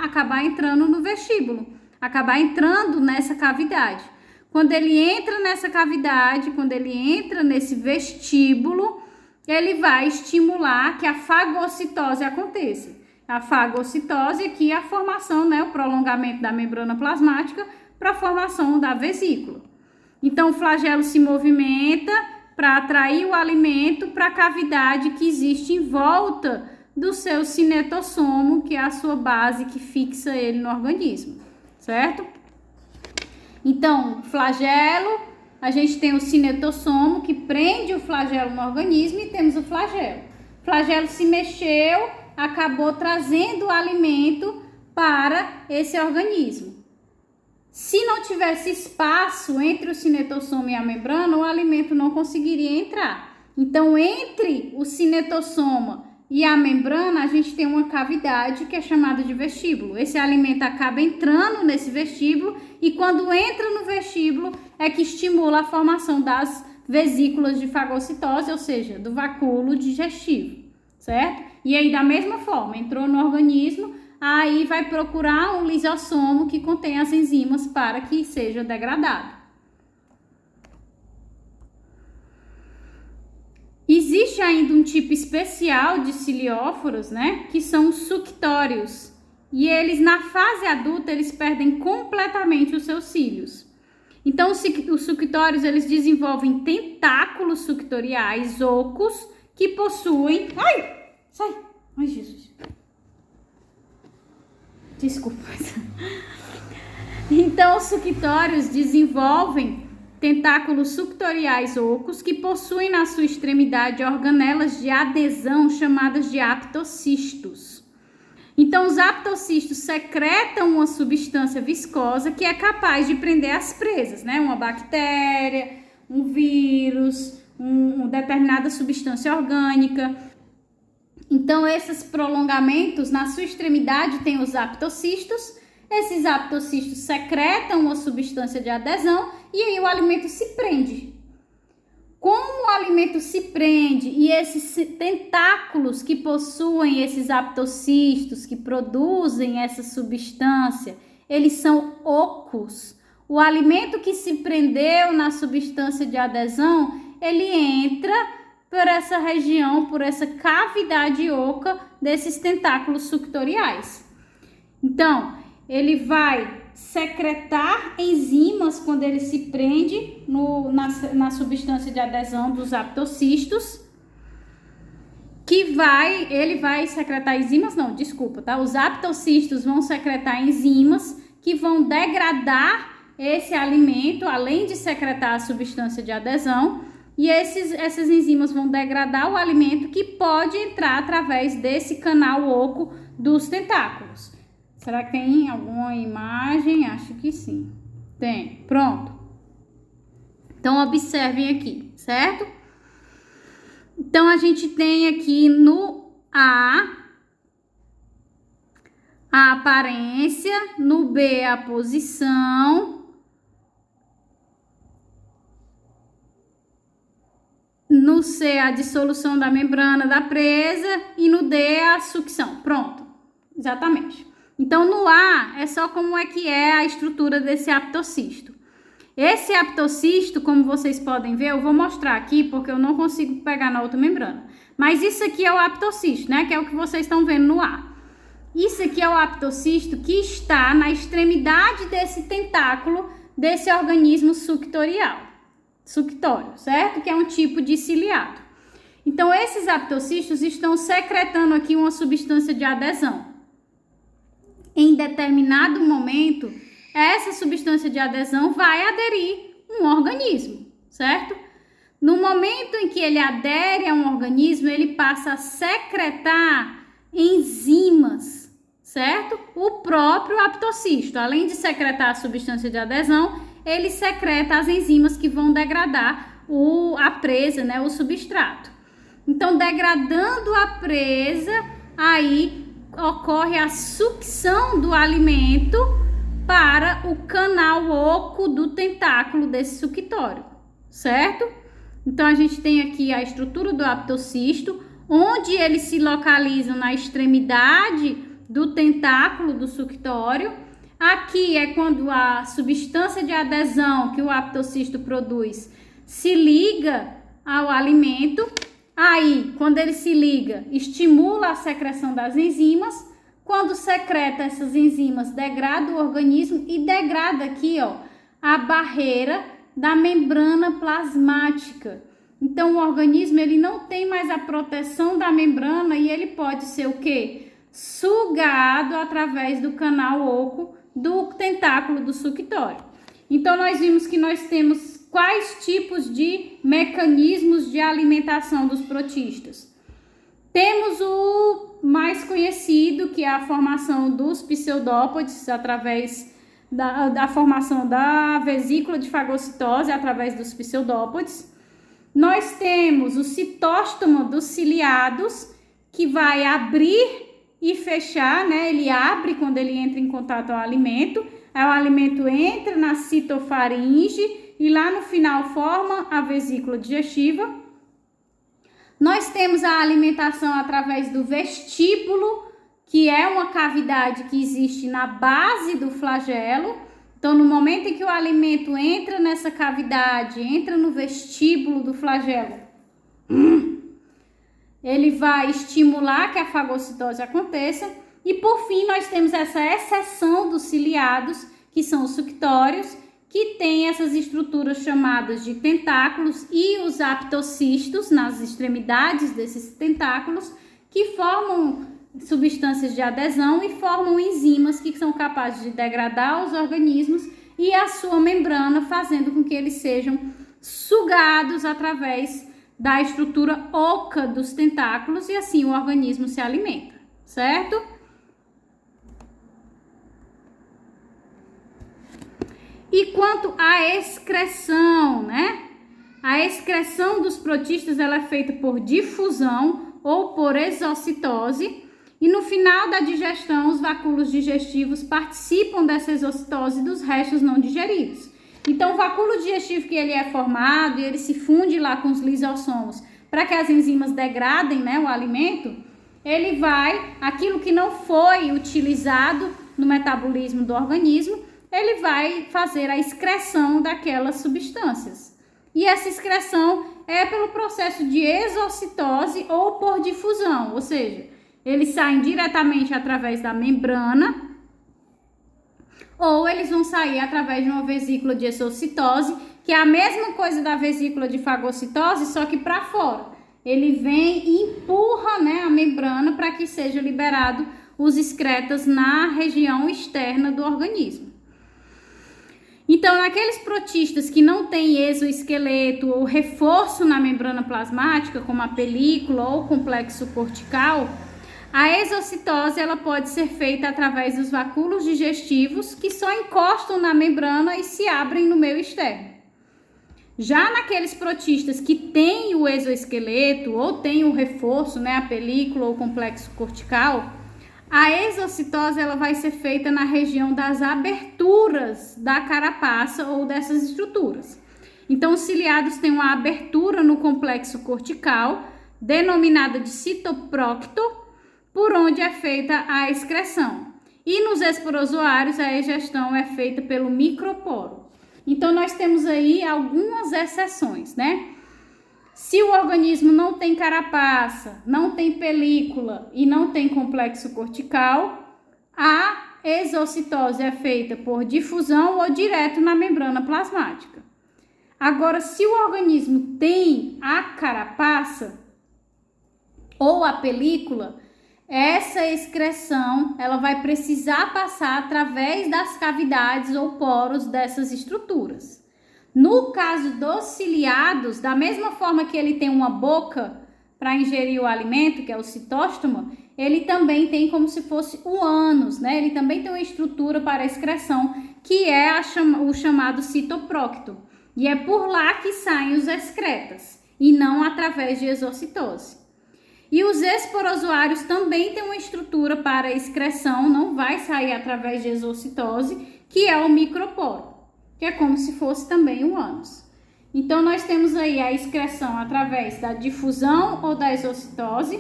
acabar entrando no vestíbulo. Acabar entrando nessa cavidade. Quando ele entra nessa cavidade, quando ele entra nesse vestíbulo, ele vai estimular que a fagocitose aconteça. A fagocitose aqui é a formação, né, o prolongamento da membrana plasmática para a formação da vesícula. Então, o flagelo se movimenta para atrair o alimento para a cavidade que existe em volta do seu cinetossomo, que é a sua base que fixa ele no organismo. Certo? Então, flagelo, a gente tem o cinetossomo que prende o flagelo no organismo e temos o flagelo. O flagelo se mexeu, acabou trazendo o alimento para esse organismo. Se não tivesse espaço entre o cinetossomo e a membrana, o alimento não conseguiria entrar. Então, entre o cinetossoma e a membrana, a gente tem uma cavidade que é chamada de vestíbulo. Esse alimento acaba entrando nesse vestíbulo e quando entra no vestíbulo é que estimula a formação das vesículas de fagocitose, ou seja, do vacúolo digestivo, certo? E aí, da mesma forma, entrou no organismo, aí vai procurar um lisossomo que contém as enzimas para que seja degradado. Existe ainda um tipo especial de cilióforos, né, que são os suctórios. E eles, na fase adulta, eles perdem completamente os seus cílios. Então, os suctórios, eles desenvolvem tentáculos suctoriais ocos que possuem... Ai! Sai! Ai, Jesus! Desculpa. Então, os suctórios desenvolvem tentáculos suctoriais ocos que possuem na sua extremidade organelas de adesão chamadas de aptocistos. Então, os aptocistos secretam uma substância viscosa que é capaz de prender as presas, né? Uma bactéria, um vírus, uma determinada substância orgânica. Então, esses prolongamentos, na sua extremidade, tem os aptocistos. Esses aptocistos secretam uma substância de adesão e aí o alimento se prende. Como o alimento se prende e esses tentáculos que possuem esses aptocistos, que produzem essa substância, eles são ocos. O alimento que se prendeu na substância de adesão, ele entra por essa região, por essa cavidade oca desses tentáculos suctoriais. Então, ele vai secretar enzimas quando ele se prende na substância de adesão dos aptocistos, ele vai secretar enzimas, não, desculpa, tá? Os aptocistos vão secretar enzimas que vão degradar esse alimento, além de secretar a substância de adesão, e essas enzimas vão degradar o alimento que pode entrar através desse canal oco dos tentáculos. Será que tem alguma imagem? Acho que sim. Tem. Pronto. Então, observem aqui, certo? Então, a gente tem aqui no A a aparência, no B a posição, no C a dissolução da membrana da presa e no D a sucção. Pronto. Exatamente. Então, no A, é só como é que é a estrutura desse aptocisto. Esse aptocisto, como vocês podem ver, eu vou mostrar aqui, porque eu não consigo pegar na outra membrana. Mas isso aqui é o aptocisto, né? Que é o que vocês estão vendo no A. Isso aqui é o aptocisto que está na extremidade desse tentáculo, desse organismo suctorial. Suctório, certo? Que é um tipo de ciliado. Então, esses aptocistos estão secretando aqui uma substância de adesão. Em determinado momento, essa substância de adesão vai aderir um organismo, certo? No momento em que ele adere a um organismo, ele passa a secretar enzimas, certo? O próprio aptocisto, além de secretar a substância de adesão, ele secreta as enzimas que vão degradar a presa, né? O substrato. Então, degradando a presa, aí ocorre a sucção do alimento para o canal oco do tentáculo desse suctório, certo? Então, a gente tem aqui a estrutura do aptocisto, onde eles se localizam na extremidade do tentáculo do suctório. Aqui é quando a substância de adesão que o aptocisto produz se liga ao alimento. Aí, quando ele se liga, estimula a secreção das enzimas. Quando secreta essas enzimas, degrada o organismo e degrada aqui, ó, a barreira da membrana plasmática. Então, o organismo, ele não tem mais a proteção da membrana e ele pode ser o quê? Sugado através do canal oco do tentáculo do suctório. Então, nós vimos que nós temos quais tipos de mecanismos de alimentação dos protistas. Temos o mais conhecido, que é a formação dos pseudópodes, através da formação da vesícula de fagocitose, através dos pseudópodes. Nós temos o citóstomo dos ciliados, que vai abrir e fechar, né? Ele abre quando ele entra em contato com o alimento. Aí o alimento entra na citofaringe e lá no final forma a vesícula digestiva. Nós temos a alimentação através do vestíbulo, que é uma cavidade que existe na base do flagelo. Então, no momento em que o alimento entra nessa cavidade, entra no vestíbulo do flagelo, ele vai estimular que a fagocitose aconteça. E, por fim, nós temos essa exceção dos ciliados, que são os suctórios, que tem essas estruturas chamadas de tentáculos e os aptocistos nas extremidades desses tentáculos, que formam substâncias de adesão e formam enzimas que são capazes de degradar os organismos e a sua membrana, fazendo com que eles sejam sugados através da estrutura oca dos tentáculos e assim o organismo se alimenta, certo? E quanto à excreção, né? A excreção dos protistas ela é feita por difusão ou por exocitose. E no final da digestão, os vacúolos digestivos participam dessa exocitose dos restos não digeridos. Então, o vacúolo digestivo que ele é formado e ele se funde lá com os lisossomos para que as enzimas degradem, né, o alimento, ele vai, aquilo que não foi utilizado no metabolismo do organismo, ele vai fazer a excreção daquelas substâncias. E essa excreção é pelo processo de exocitose ou por difusão, ou seja, eles saem diretamente através da membrana ou eles vão sair através de uma vesícula de exocitose, que é a mesma coisa da vesícula de fagocitose, só que para fora. Ele vem e empurra, né, a membrana para que seja liberado os excretas na região externa do organismo. Então, naqueles protistas que não têm exoesqueleto ou reforço na membrana plasmática, como a película ou o complexo cortical, a exocitose ela pode ser feita através dos vacúolos digestivos que só encostam na membrana e se abrem no meio externo. Já naqueles protistas que têm o exoesqueleto ou têm o reforço, né, a película ou o complexo cortical, a exocitose ela vai ser feita na região das aberturas da carapaça ou dessas estruturas. Então, os ciliados têm uma abertura no complexo cortical, denominada de citoprócto, por onde é feita a excreção. E nos esporozoários, a egestão é feita pelo microporo. Então, nós temos aí algumas exceções, né? Se o organismo não tem carapaça, não tem película e não tem complexo cortical, a exocitose é feita por difusão ou direto na membrana plasmática. Agora, se o organismo tem a carapaça ou a película, essa excreção ela vai precisar passar através das cavidades ou poros dessas estruturas. No caso dos ciliados, da mesma forma que ele tem uma boca para ingerir o alimento, que é o citóstomo, ele também tem como se fosse o ânus, né? Ele também tem uma estrutura para excreção, que é o chamado citoprócto. E é por lá que saem os excretas, e não através de exocitose. E os esporozoários também têm uma estrutura para excreção, não vai sair através de exocitose, que é o microporo, que é como se fosse também o ânus. Então, nós temos aí a excreção através da difusão ou da exocitose.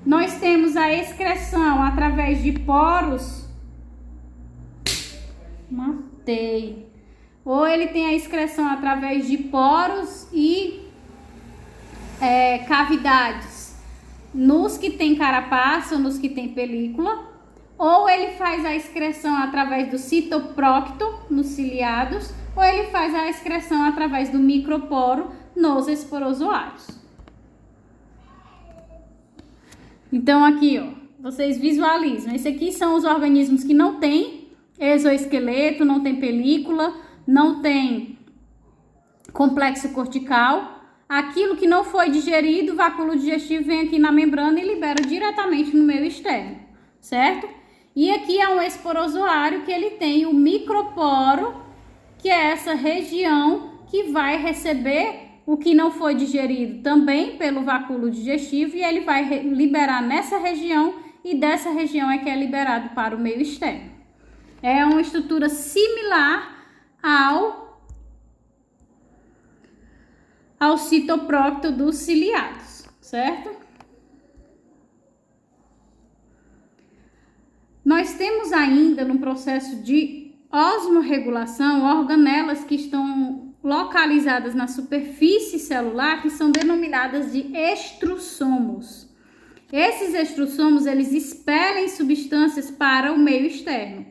Nós temos a excreção através de poros. Ou ele tem a excreção através de poros e cavidades nos que tem carapaça ou nos que tem película. Ou ele faz a excreção através do citoprócto nos ciliados, ou ele faz a excreção através do microporo nos esporozoários. Então aqui, ó, vocês visualizam, esse aqui são os organismos que não tem exoesqueleto, não tem película, não tem complexo cortical. Aquilo que não foi digerido, o vacúolo digestivo vem aqui na membrana e libera diretamente no meio externo, certo? E aqui é um esporozoário que ele tem o microporo, que é essa região que vai receber o que não foi digerido também pelo vacúolo digestivo e ele vai liberar nessa região e dessa região é que é liberado para o meio externo. É uma estrutura similar ao citoprócto dos ciliados, certo? Nós temos ainda no processo de osmorregulação organelas que estão localizadas na superfície celular, que são denominadas de estrussomos. Esses estrussomos, eles expelem substâncias para o meio externo.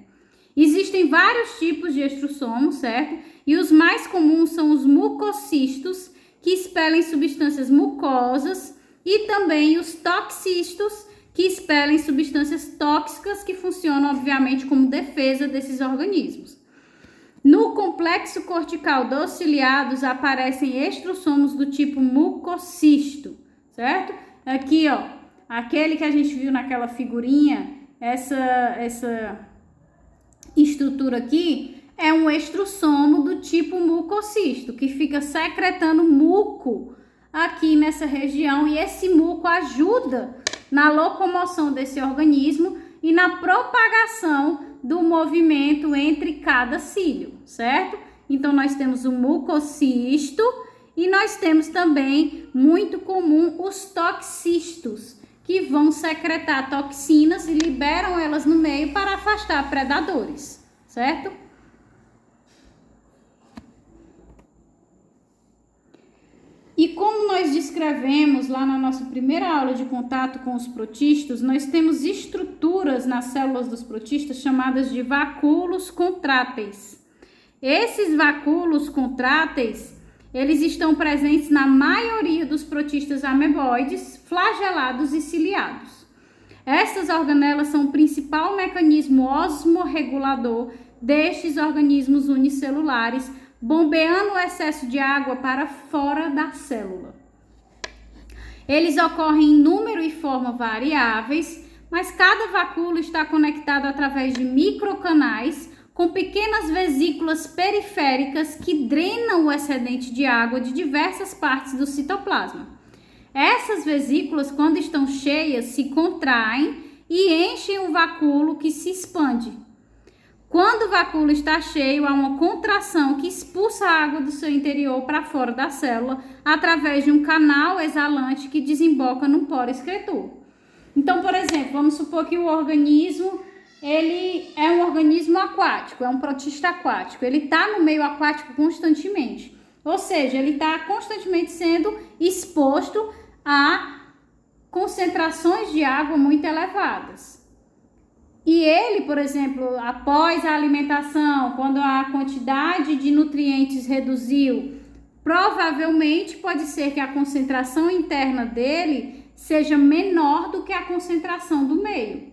Existem vários tipos de estrussomos, certo? E os mais comuns são os mucocistos, que expelem substâncias mucosas, e também os toxistos, que expelem substâncias tóxicas que funcionam, obviamente, como defesa desses organismos. No complexo cortical dos ciliados aparecem estrussomos do tipo mucocisto, certo? Aqui, ó, aquele que a gente viu naquela figurinha, essa estrutura aqui é um estrussomo do tipo mucocisto, que fica secretando muco aqui nessa região, e esse muco ajuda na locomoção desse organismo e na propagação do movimento entre cada cílio, certo? Então, nós temos o mucocisto e nós temos também, muito comum, os toxistos, que vão secretar toxinas e liberam elas no meio para afastar predadores, certo? E como nós descrevemos lá na nossa primeira aula de contato com os protistas, nós temos estruturas nas células dos protistas chamadas de vacúolos contráteis. Esses vacúolos contráteis, eles estão presentes na maioria dos protistas ameboides, flagelados e ciliados. Essas organelas são o principal mecanismo osmorregulador destes organismos unicelulares, bombeando o excesso de água para fora da célula. Eles ocorrem em número e forma variáveis, mas cada vacúolo está conectado através de microcanais com pequenas vesículas periféricas que drenam o excedente de água de diversas partes do citoplasma. Essas vesículas, quando estão cheias, se contraem e enchem o vacúolo, que se expande. Quando o vacúolo está cheio, há uma contração que expulsa a água do seu interior para fora da célula através de um canal exalante que desemboca num poro excretor. Então, por exemplo, vamos supor que o organismo, ele é um organismo aquático, é um protista aquático. Ele está no meio aquático constantemente. Ou seja, ele está constantemente sendo exposto a concentrações de água muito elevadas. E ele, por exemplo, após a alimentação, quando a quantidade de nutrientes reduziu, provavelmente pode ser que a concentração interna dele seja menor do que a concentração do meio.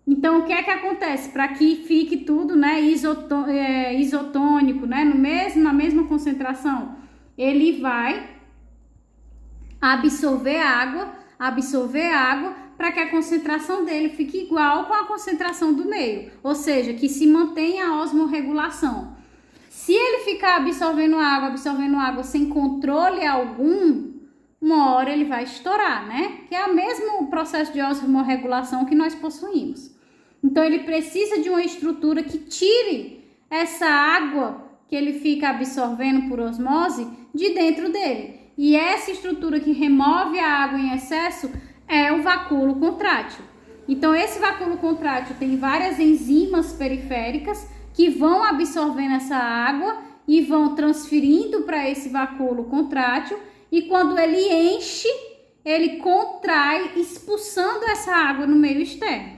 Então, o que é que acontece? Para que fique tudo, né, isotônico, né, na mesma concentração, ele vai absorver água para que a concentração dele fique igual com a concentração do meio, ou seja, que se mantenha a osmorregulação. Se ele ficar absorvendo água sem controle algum, uma hora ele vai estourar, né? Que é o mesmo processo de osmorregulação que nós possuímos. Então, ele precisa de uma estrutura que tire essa água que ele fica absorvendo por osmose de dentro dele. E essa estrutura que remove a água em excesso é o vacúolo contrátil. Então, esse vacúolo contrátil tem várias enzimas periféricas que vão absorvendo essa água e vão transferindo para esse vacúolo contrátil, e quando ele enche, ele contrai, expulsando essa água no meio externo.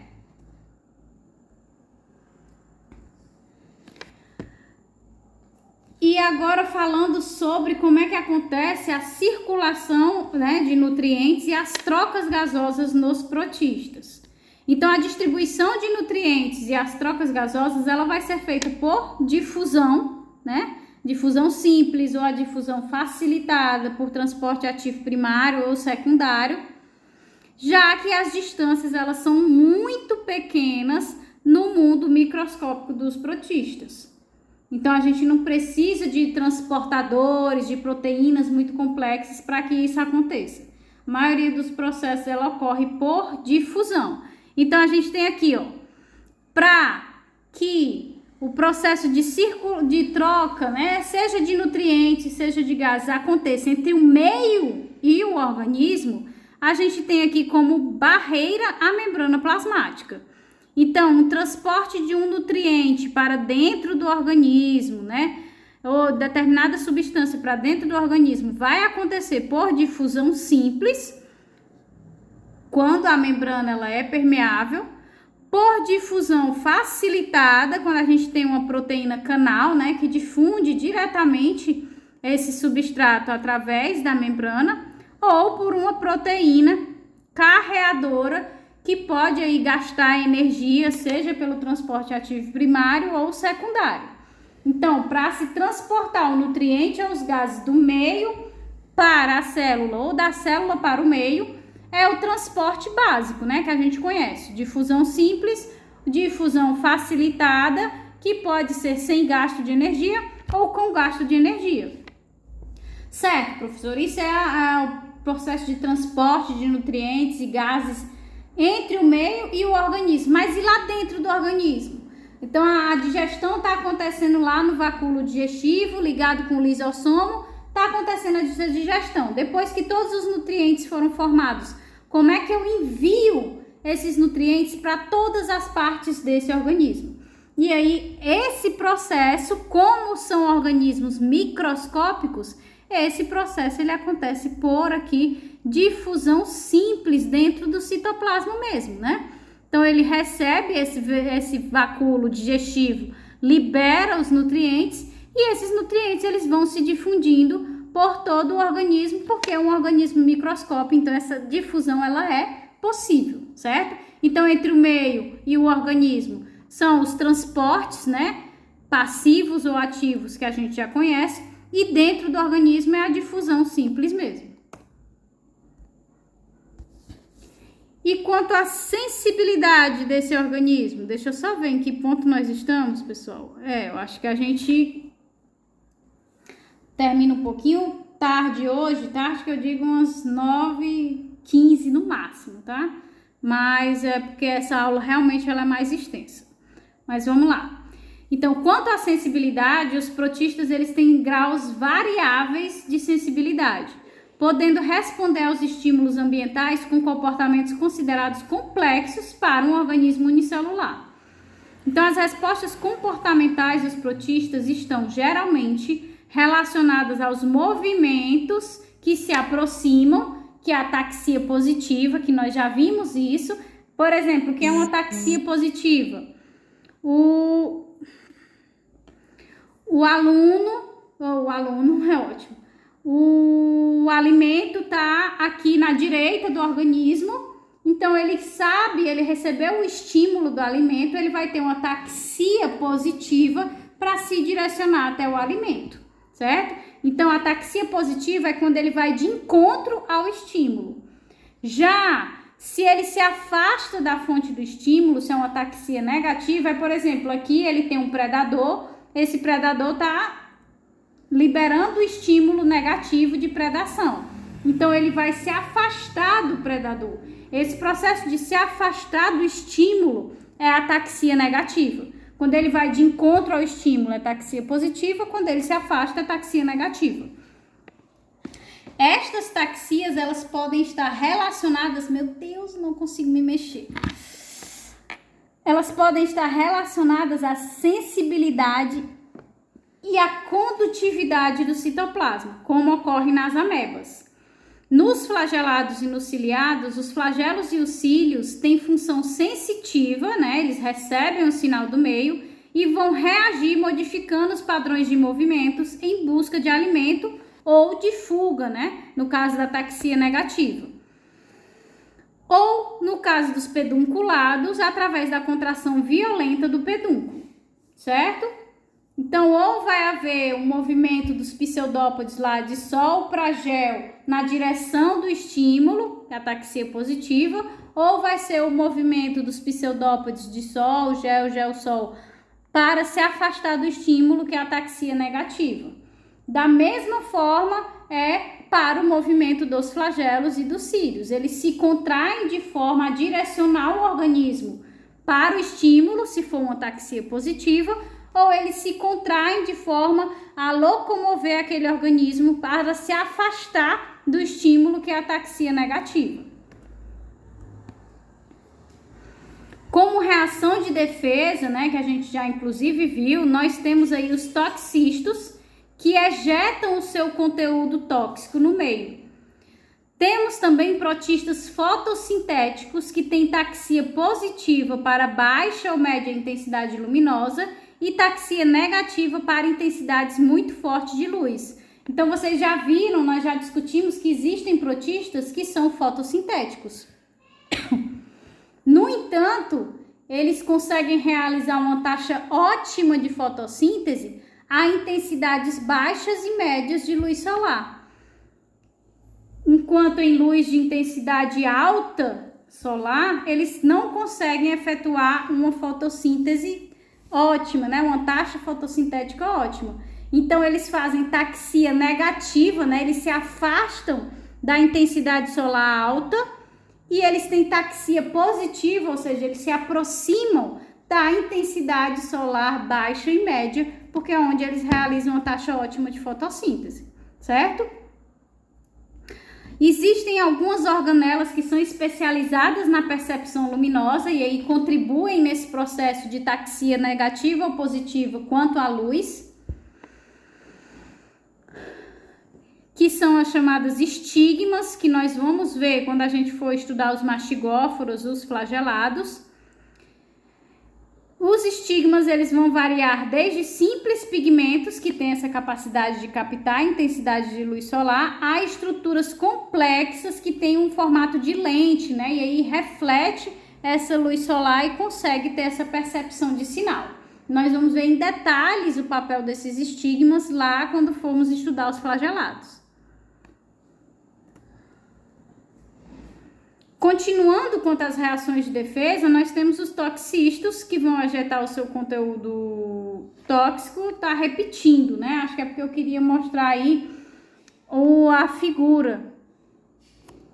E agora falando sobre como é que acontece a circulação, né, de nutrientes e as trocas gasosas nos protistas. Então, a distribuição de nutrientes e as trocas gasosas, ela vai ser feita por difusão, né? Difusão simples ou a difusão facilitada por transporte ativo primário ou secundário, já que as distâncias elas são muito pequenas no mundo microscópico dos protistas. Então, a gente não precisa de transportadores, de proteínas muito complexas para que isso aconteça. A maioria dos processos ela ocorre por difusão. Então, a gente tem aqui, ó, para que o processo de troca, né, seja de nutrientes, seja de gases, aconteça entre o meio e o organismo, a gente tem aqui como barreira a membrana plasmática. Então, o transporte de um nutriente para dentro do organismo, né, ou determinada substância para dentro do organismo vai acontecer por difusão simples, quando a membrana ela é permeável, por difusão facilitada, quando a gente tem uma proteína canal, né, que difunde diretamente esse substrato através da membrana, ou por uma proteína carreadora que pode aí gastar energia, seja pelo transporte ativo primário ou secundário. Então, para se transportar o nutriente ou os gases do meio para a célula ou da célula para o meio, é o transporte básico, né, que a gente conhece. Difusão simples, difusão facilitada, que pode ser sem gasto de energia ou com gasto de energia. Certo, professor? Isso é o processo de transporte de nutrientes e gases entre o meio e o organismo. Mas e lá dentro do organismo? Então, a digestão está acontecendo lá no vacúolo digestivo, ligado com o lisossomo, está acontecendo a digestão. Depois que todos os nutrientes foram formados, como é que eu envio esses nutrientes para todas as partes desse organismo? E aí, esse processo, como são organismos microscópicos, esse processo ele acontece por aqui difusão simples dentro do citoplasma mesmo, né? Então, ele recebe esse vacúolo digestivo, libera os nutrientes e esses nutrientes eles vão se difundindo por todo o organismo, porque é um organismo microscópico, então essa difusão ela é possível, certo? Então, entre o meio e o organismo são os transportes, né, passivos ou ativos que a gente já conhece, e dentro do organismo é a difusão simples mesmo. E quanto à sensibilidade desse organismo, deixa eu só ver em que ponto nós estamos, pessoal. Eu acho que a gente termina um pouquinho tarde hoje, tá? Acho que eu digo umas 9h15 no máximo, tá? Mas é porque essa aula realmente ela é mais extensa. Mas vamos lá. Então, quanto à sensibilidade, os protistas eles têm graus variáveis de sensibilidade, podendo responder aos estímulos ambientais com comportamentos considerados complexos para um organismo unicelular. Então, as respostas comportamentais dos protistas estão geralmente relacionadas aos movimentos que se aproximam, que é a ataxia positiva, que nós já vimos isso. Por exemplo, o que é uma ataxia positiva? O aluno é ótimo. O alimento tá aqui na direita do organismo, então ele sabe, ele recebeu o estímulo do alimento, ele vai ter uma ataxia positiva para se direcionar até o alimento, certo? Então, a ataxia positiva é quando ele vai de encontro ao estímulo. Já se ele se afasta da fonte do estímulo, se é uma ataxia negativa, por exemplo, aqui ele tem um predador, esse predador está liberando o estímulo negativo de predação. Então, ele vai se afastar do predador. Esse processo de se afastar do estímulo é a ataxia negativa. Quando ele vai de encontro ao estímulo, é ataxia positiva. Quando ele se afasta, é ataxia negativa. Estas taxias, elas podem estar relacionadas... Meu Deus, não consigo me mexer. Elas podem estar relacionadas à sensibilidade e à condutividade do citoplasma, como ocorre nas amebas. Nos flagelados e nos ciliados, os flagelos e os cílios têm função sensitiva, né? Eles recebem o sinal do meio e vão reagir modificando os padrões de movimentos em busca de alimento ou de fuga, né? No caso da ataxia negativa. Ou, no caso dos pedunculados, através da contração violenta do pedúnculo, certo? Então, ou vai haver um movimento dos pseudópodes lá de sol para gel na direção do estímulo, que é a ataxia positiva, ou vai ser o movimento dos pseudópodes de sol, gel, gel, sol, para se afastar do estímulo, que é a ataxia negativa. Da mesma forma, para o movimento dos flagelos e dos cílios. Eles se contraem de forma a direcionar o organismo para o estímulo, se for uma ataxia positiva, ou eles se contraem de forma a locomover aquele organismo para se afastar do estímulo, que é a ataxia negativa. Como reação de defesa, né, que a gente já inclusive viu, nós temos aí os toxistos que ejetam o seu conteúdo tóxico no meio. Temos também protistas fotossintéticos que têm taxia positiva para baixa ou média intensidade luminosa e taxia negativa para intensidades muito fortes de luz. Então vocês já viram, nós já discutimos que existem protistas que são fotossintéticos. No entanto, eles conseguem realizar uma taxa ótima de fotossíntese a intensidades baixas e médias de luz solar. Enquanto em luz de intensidade alta solar, eles não conseguem efetuar uma fotossíntese ótima, né? Uma taxa fotossintética ótima. Então, eles fazem taxia negativa, né? Eles se afastam da intensidade solar alta e eles têm taxia positiva, ou seja, eles se aproximam da intensidade solar baixa e média, porque é onde eles realizam uma taxa ótima de fotossíntese, certo? Existem algumas organelas que são especializadas na percepção luminosa e aí contribuem nesse processo de taxia negativa ou positiva quanto à luz, que são as chamadas estigmas, que nós vamos ver quando a gente for estudar os mastigóforos, os flagelados. Os estigmas, eles vão variar desde simples pigmentos, que têm essa capacidade de captar a intensidade de luz solar, a estruturas complexas que têm um formato de lente, né? E aí reflete essa luz solar e consegue ter essa percepção de sinal. Nós vamos ver em detalhes o papel desses estigmas lá quando formos estudar os flagelados. Continuando quanto às reações de defesa, nós temos os toxistos que vão ejetar o seu conteúdo tóxico, tá repetindo, né? Acho que é porque eu queria mostrar aí a figura.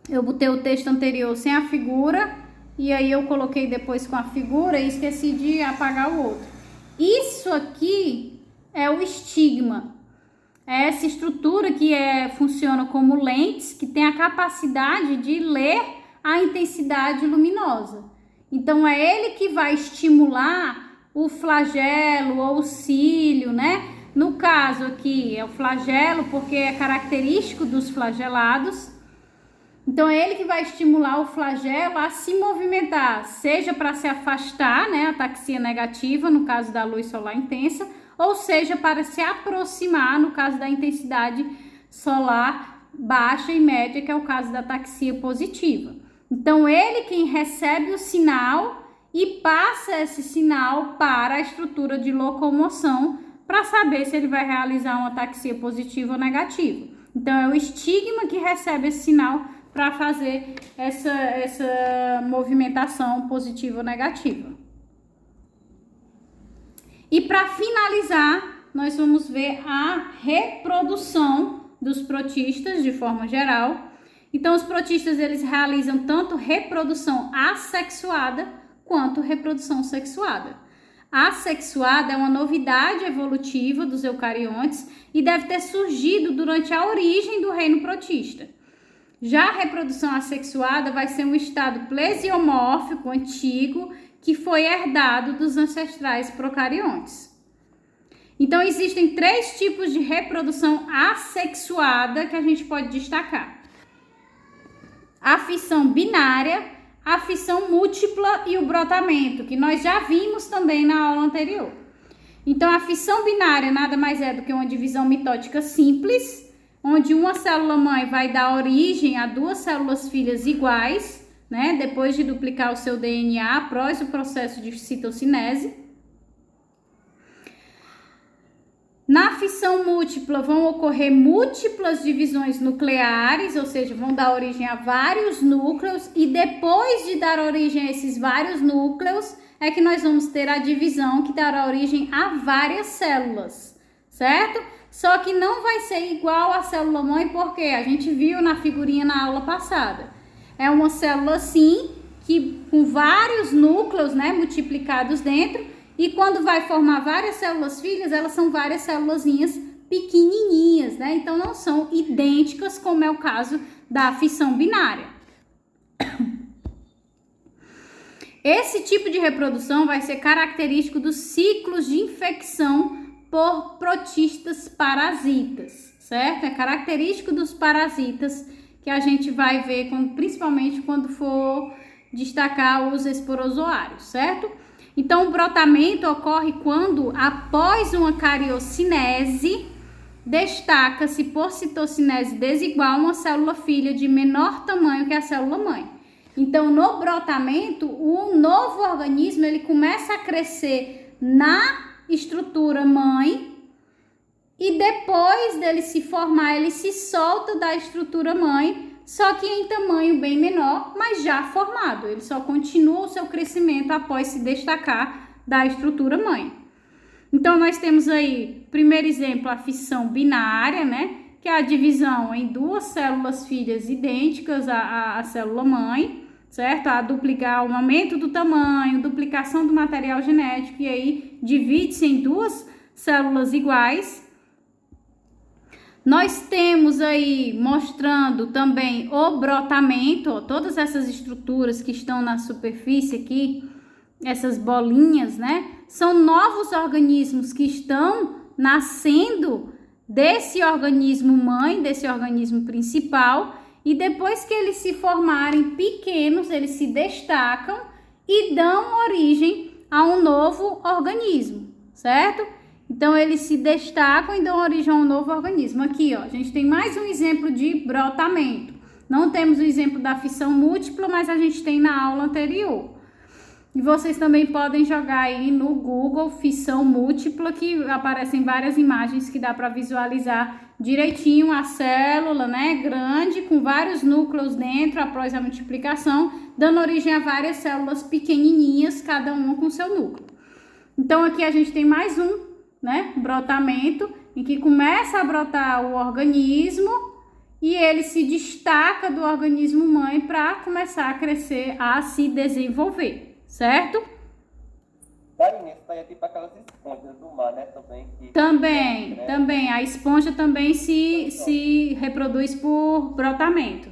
Eu botei o texto anterior sem a figura e aí eu coloquei depois com a figura e esqueci de apagar o outro. Isso aqui é o estigma. É essa estrutura que funciona como lentes, que tem a capacidade de ler a intensidade luminosa. Então, é ele que vai estimular o flagelo ou o cílio, né? No caso aqui, é o flagelo, porque é característico dos flagelados. Então, é ele que vai estimular o flagelo a se movimentar, seja para se afastar, né? A taxia negativa, no caso da luz solar intensa, ou seja, para se aproximar, no caso da intensidade solar baixa e média, que é o caso da taxia positiva. Então, ele quem recebe o sinal e passa esse sinal para a estrutura de locomoção para saber se ele vai realizar uma taxia positiva ou negativa. Então, é o estigma que recebe esse sinal para fazer essa movimentação positiva ou negativa. E para finalizar, nós vamos ver a reprodução dos protistas de forma geral. Então, os protistas, eles realizam tanto reprodução assexuada quanto reprodução sexuada. A assexuada é uma novidade evolutiva dos eucariontes e deve ter surgido durante a origem do reino protista. Já a reprodução assexuada vai ser um estado plesiomórfico antigo que foi herdado dos ancestrais procariontes. Então, existem 3 tipos de reprodução assexuada que a gente pode destacar: a fissão binária, a fissão múltipla e o brotamento, que nós já vimos também na aula anterior. Então, a fissão binária nada mais é do que uma divisão mitótica simples, onde uma célula mãe vai dar origem a 2 células filhas iguais, né, depois de duplicar o seu DNA após o processo de citossinese. Na fissão múltipla vão ocorrer múltiplas divisões nucleares, ou seja, vão dar origem a vários núcleos, e depois de dar origem a esses vários núcleos, é que nós vamos ter a divisão que dará origem a várias células, certo? Só que não vai ser igual à célula mãe, porque a gente viu na figurinha na aula passada. É uma célula assim, que com vários núcleos, né, multiplicados dentro. E quando vai formar várias células filhas, elas são várias célulazinhas pequenininhas, né? Então, não são idênticas, como é o caso da fissão binária. Esse tipo de reprodução vai ser característico dos ciclos de infecção por protistas parasitas, certo? É característico dos parasitas que a gente vai ver, principalmente quando for destacar os esporozoários, certo? Então, o brotamento ocorre quando, após uma cariocinese, destaca-se por citocinese desigual uma célula filha de menor tamanho que a célula mãe. Então, no brotamento, o novo organismo ele começa a crescer na estrutura mãe e depois dele se formar, ele se solta da estrutura mãe, só que em tamanho bem menor, mas já formado. Ele só continua o seu crescimento após se destacar da estrutura mãe. Então, nós temos aí, primeiro exemplo, a fissão binária, né? Que é a divisão em duas células filhas idênticas à célula mãe, certo? A duplicar o aumento do tamanho, duplicação do material genético, e aí divide-se em duas células iguais. Nós temos aí mostrando também o brotamento, ó, todas essas estruturas que estão na superfície aqui, essas bolinhas, né? São novos organismos que estão nascendo desse organismo mãe, desse organismo principal, e depois que eles se formarem pequenos, eles se destacam e dão origem a um novo organismo, certo? Então, eles se destacam e dão origem a um novo organismo. Aqui, ó, a gente tem mais um exemplo de brotamento. Não temos o exemplo da fissão múltipla, mas a gente tem na aula anterior. E vocês também podem jogar aí no Google fissão múltipla, que aparecem várias imagens que dá para visualizar direitinho a célula, né, grande, com vários núcleos dentro após a multiplicação, dando origem a várias células pequenininhas, cada uma com seu núcleo. Então, aqui a gente tem mais um, né, brotamento, em que começa a brotar o organismo e ele se destaca do organismo mãe para começar a crescer, a se desenvolver. Certo? Karine, isso aí é tipo aquelas esponjas do mar, né? Também. A esponja também se reproduz por brotamento.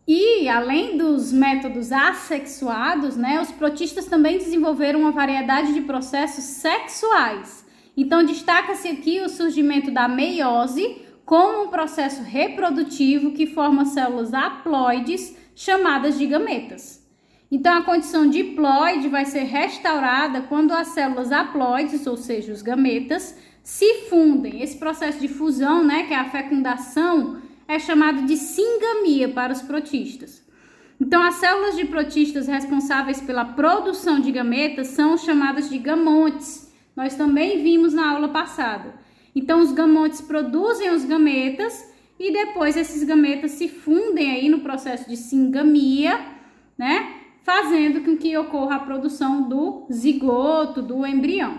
E, além dos métodos assexuados, né, os protistas também desenvolveram uma variedade de processos sexuais. Então, destaca-se aqui o surgimento da meiose, como um processo reprodutivo que forma células haploides chamadas de gametas. Então, a condição diploide vai ser restaurada quando as células haploides, ou seja, os gametas, se fundem. Esse processo de fusão, né, que é a fecundação, é chamado de singamia para os protistas. Então, as células de protistas responsáveis pela produção de gametas são chamadas de gamontes. Nós também vimos na aula passada. Então, os gamontes produzem os gametas e depois esses gametas se fundem aí no processo de singamia, né? Fazendo com que ocorra a produção do zigoto, do embrião.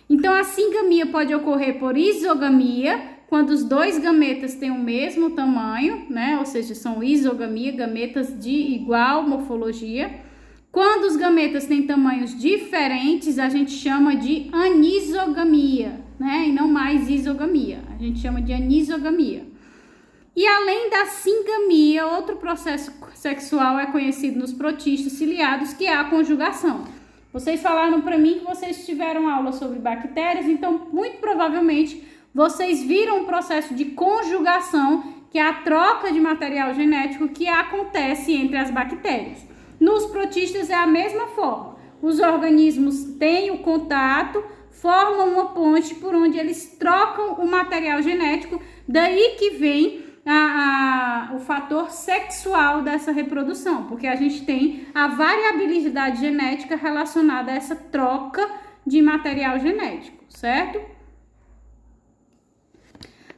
Então, a singamia pode ocorrer por isogamia, quando os dois gametas têm o mesmo tamanho, né? Ou seja, são isogamia, gametas de igual morfologia. Quando os gametas têm tamanhos diferentes, a gente chama de anisogamia, né? E não mais isogamia. A gente chama de anisogamia. E além da singamia, outro processo sexual é conhecido nos protistas ciliados, que é a conjugação. Vocês falaram para mim que vocês tiveram aula sobre bactérias, então muito provavelmente vocês viram um processo de conjugação, que é a troca de material genético que acontece entre as bactérias. Nos protistas é a mesma forma. Os organismos têm o contato, formam uma ponte por onde eles trocam o material genético, daí que vem o fator sexual dessa reprodução, porque a gente tem a variabilidade genética relacionada a essa troca de material genético, certo?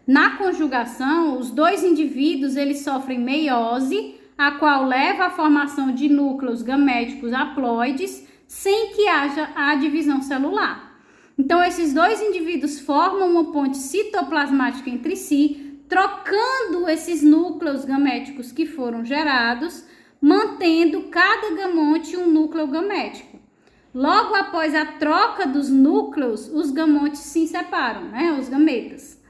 Na conjugação, os dois indivíduos eles sofrem meiose, a qual leva à formação de núcleos gaméticos haploides, sem que haja a divisão celular. Então, esses dois indivíduos formam uma ponte citoplasmática entre si, trocando esses núcleos gaméticos que foram gerados, mantendo cada gamonte um núcleo gamético. Logo após a troca dos núcleos, os gamontes se separam, né? Os gametas.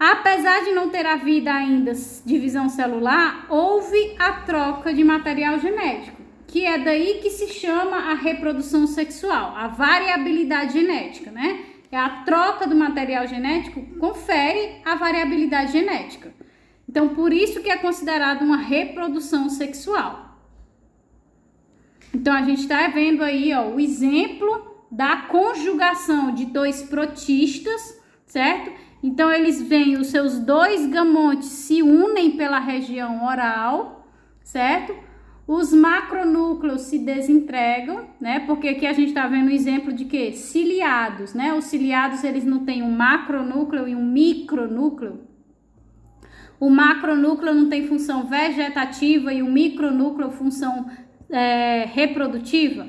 Apesar de não ter havido ainda divisão celular, houve a troca de material genético, que é daí que se chama a reprodução sexual, a variabilidade genética, né? É a troca do material genético confere a variabilidade genética. Então, por isso que é considerado uma reprodução sexual. Então, a gente está vendo aí, ó, o exemplo da conjugação de dois protistas, certo? Então, eles veem os seus dois gamontes se unem pela região oral, certo? Os macronúcleos se desintegram, né? Porque aqui a gente está vendo o exemplo de quê? Ciliados, né? Os ciliados, eles não têm um macronúcleo e um micronúcleo. O macronúcleo não tem função vegetativa e o micronúcleo função reprodutiva.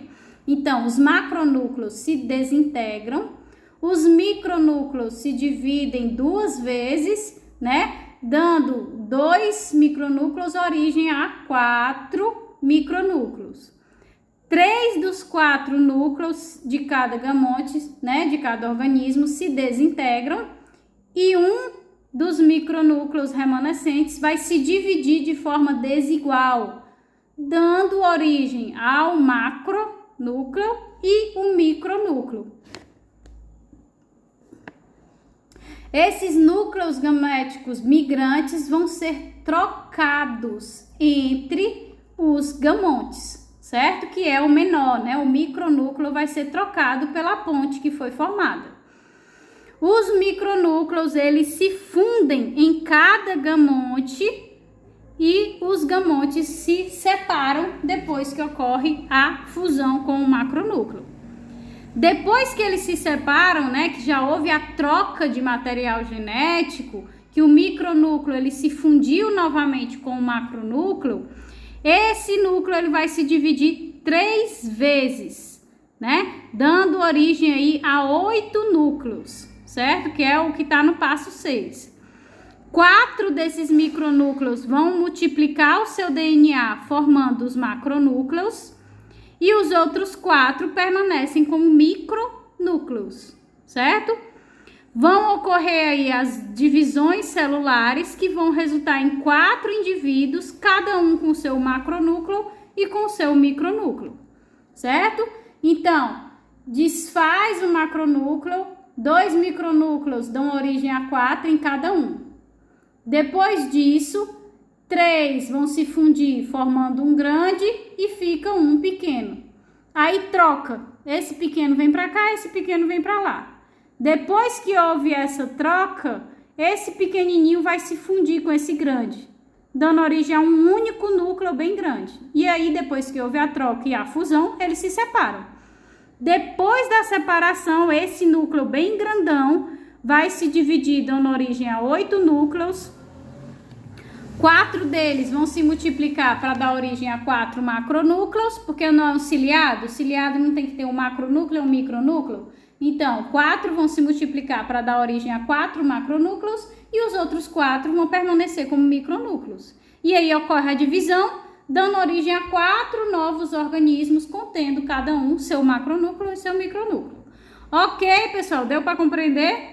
Então, os macronúcleos se desintegram. Os micronúcleos se dividem 2 vezes, né? Dando 2 micronúcleos origem a 4 micronúcleos. 3 dos 4 núcleos de cada gamonte, né? De cada organismo se desintegram e um dos micronúcleos remanescentes vai se dividir de forma desigual, dando origem ao macronúcleo e o micronúcleo. Esses núcleos gaméticos migrantes vão ser trocados entre os gamontes, certo? Que é o menor, né? O micronúcleo vai ser trocado pela ponte que foi formada. Os micronúcleos, eles se fundem em cada gamonte e os gamontes se separam depois que ocorre a fusão com o macronúcleo. Depois que eles se separam, né, que já houve a troca de material genético, que o micronúcleo ele se fundiu novamente com o macronúcleo, esse núcleo ele vai se dividir 3 vezes, né, dando origem aí a 8 núcleos, certo? Que é o que está no passo 6. 4 desses micronúcleos vão multiplicar o seu DNA formando os macronúcleos, e os outros 4 permanecem como micronúcleos, certo? Vão ocorrer aí as divisões celulares que vão resultar em 4 indivíduos, cada um com seu macronúcleo e com seu micronúcleo, certo? Então, desfaz o macronúcleo, 2 micronúcleos dão origem a 4 em cada um. Depois disso, 3 vão se fundir formando um grande e fica um pequeno. Aí troca. Esse pequeno vem para cá, esse pequeno vem para lá. Depois que houve essa troca, esse pequenininho vai se fundir com esse grande, dando origem a um único núcleo bem grande. E aí, depois que houve a troca e a fusão, eles se separam. Depois da separação, esse núcleo bem grandão vai se dividir, dando origem a 8 núcleos. 4 deles vão se multiplicar para dar origem a 4 macronúcleos, porque não é um ciliado. O ciliado não tem que ter um macronúcleo e um micronúcleo. Então, 4 vão se multiplicar para dar origem a 4 macronúcleos e os outros 4 vão permanecer como micronúcleos. E aí ocorre a divisão, dando origem a 4 novos organismos, contendo cada um seu macronúcleo e seu micronúcleo. Ok, pessoal? Deu para compreender?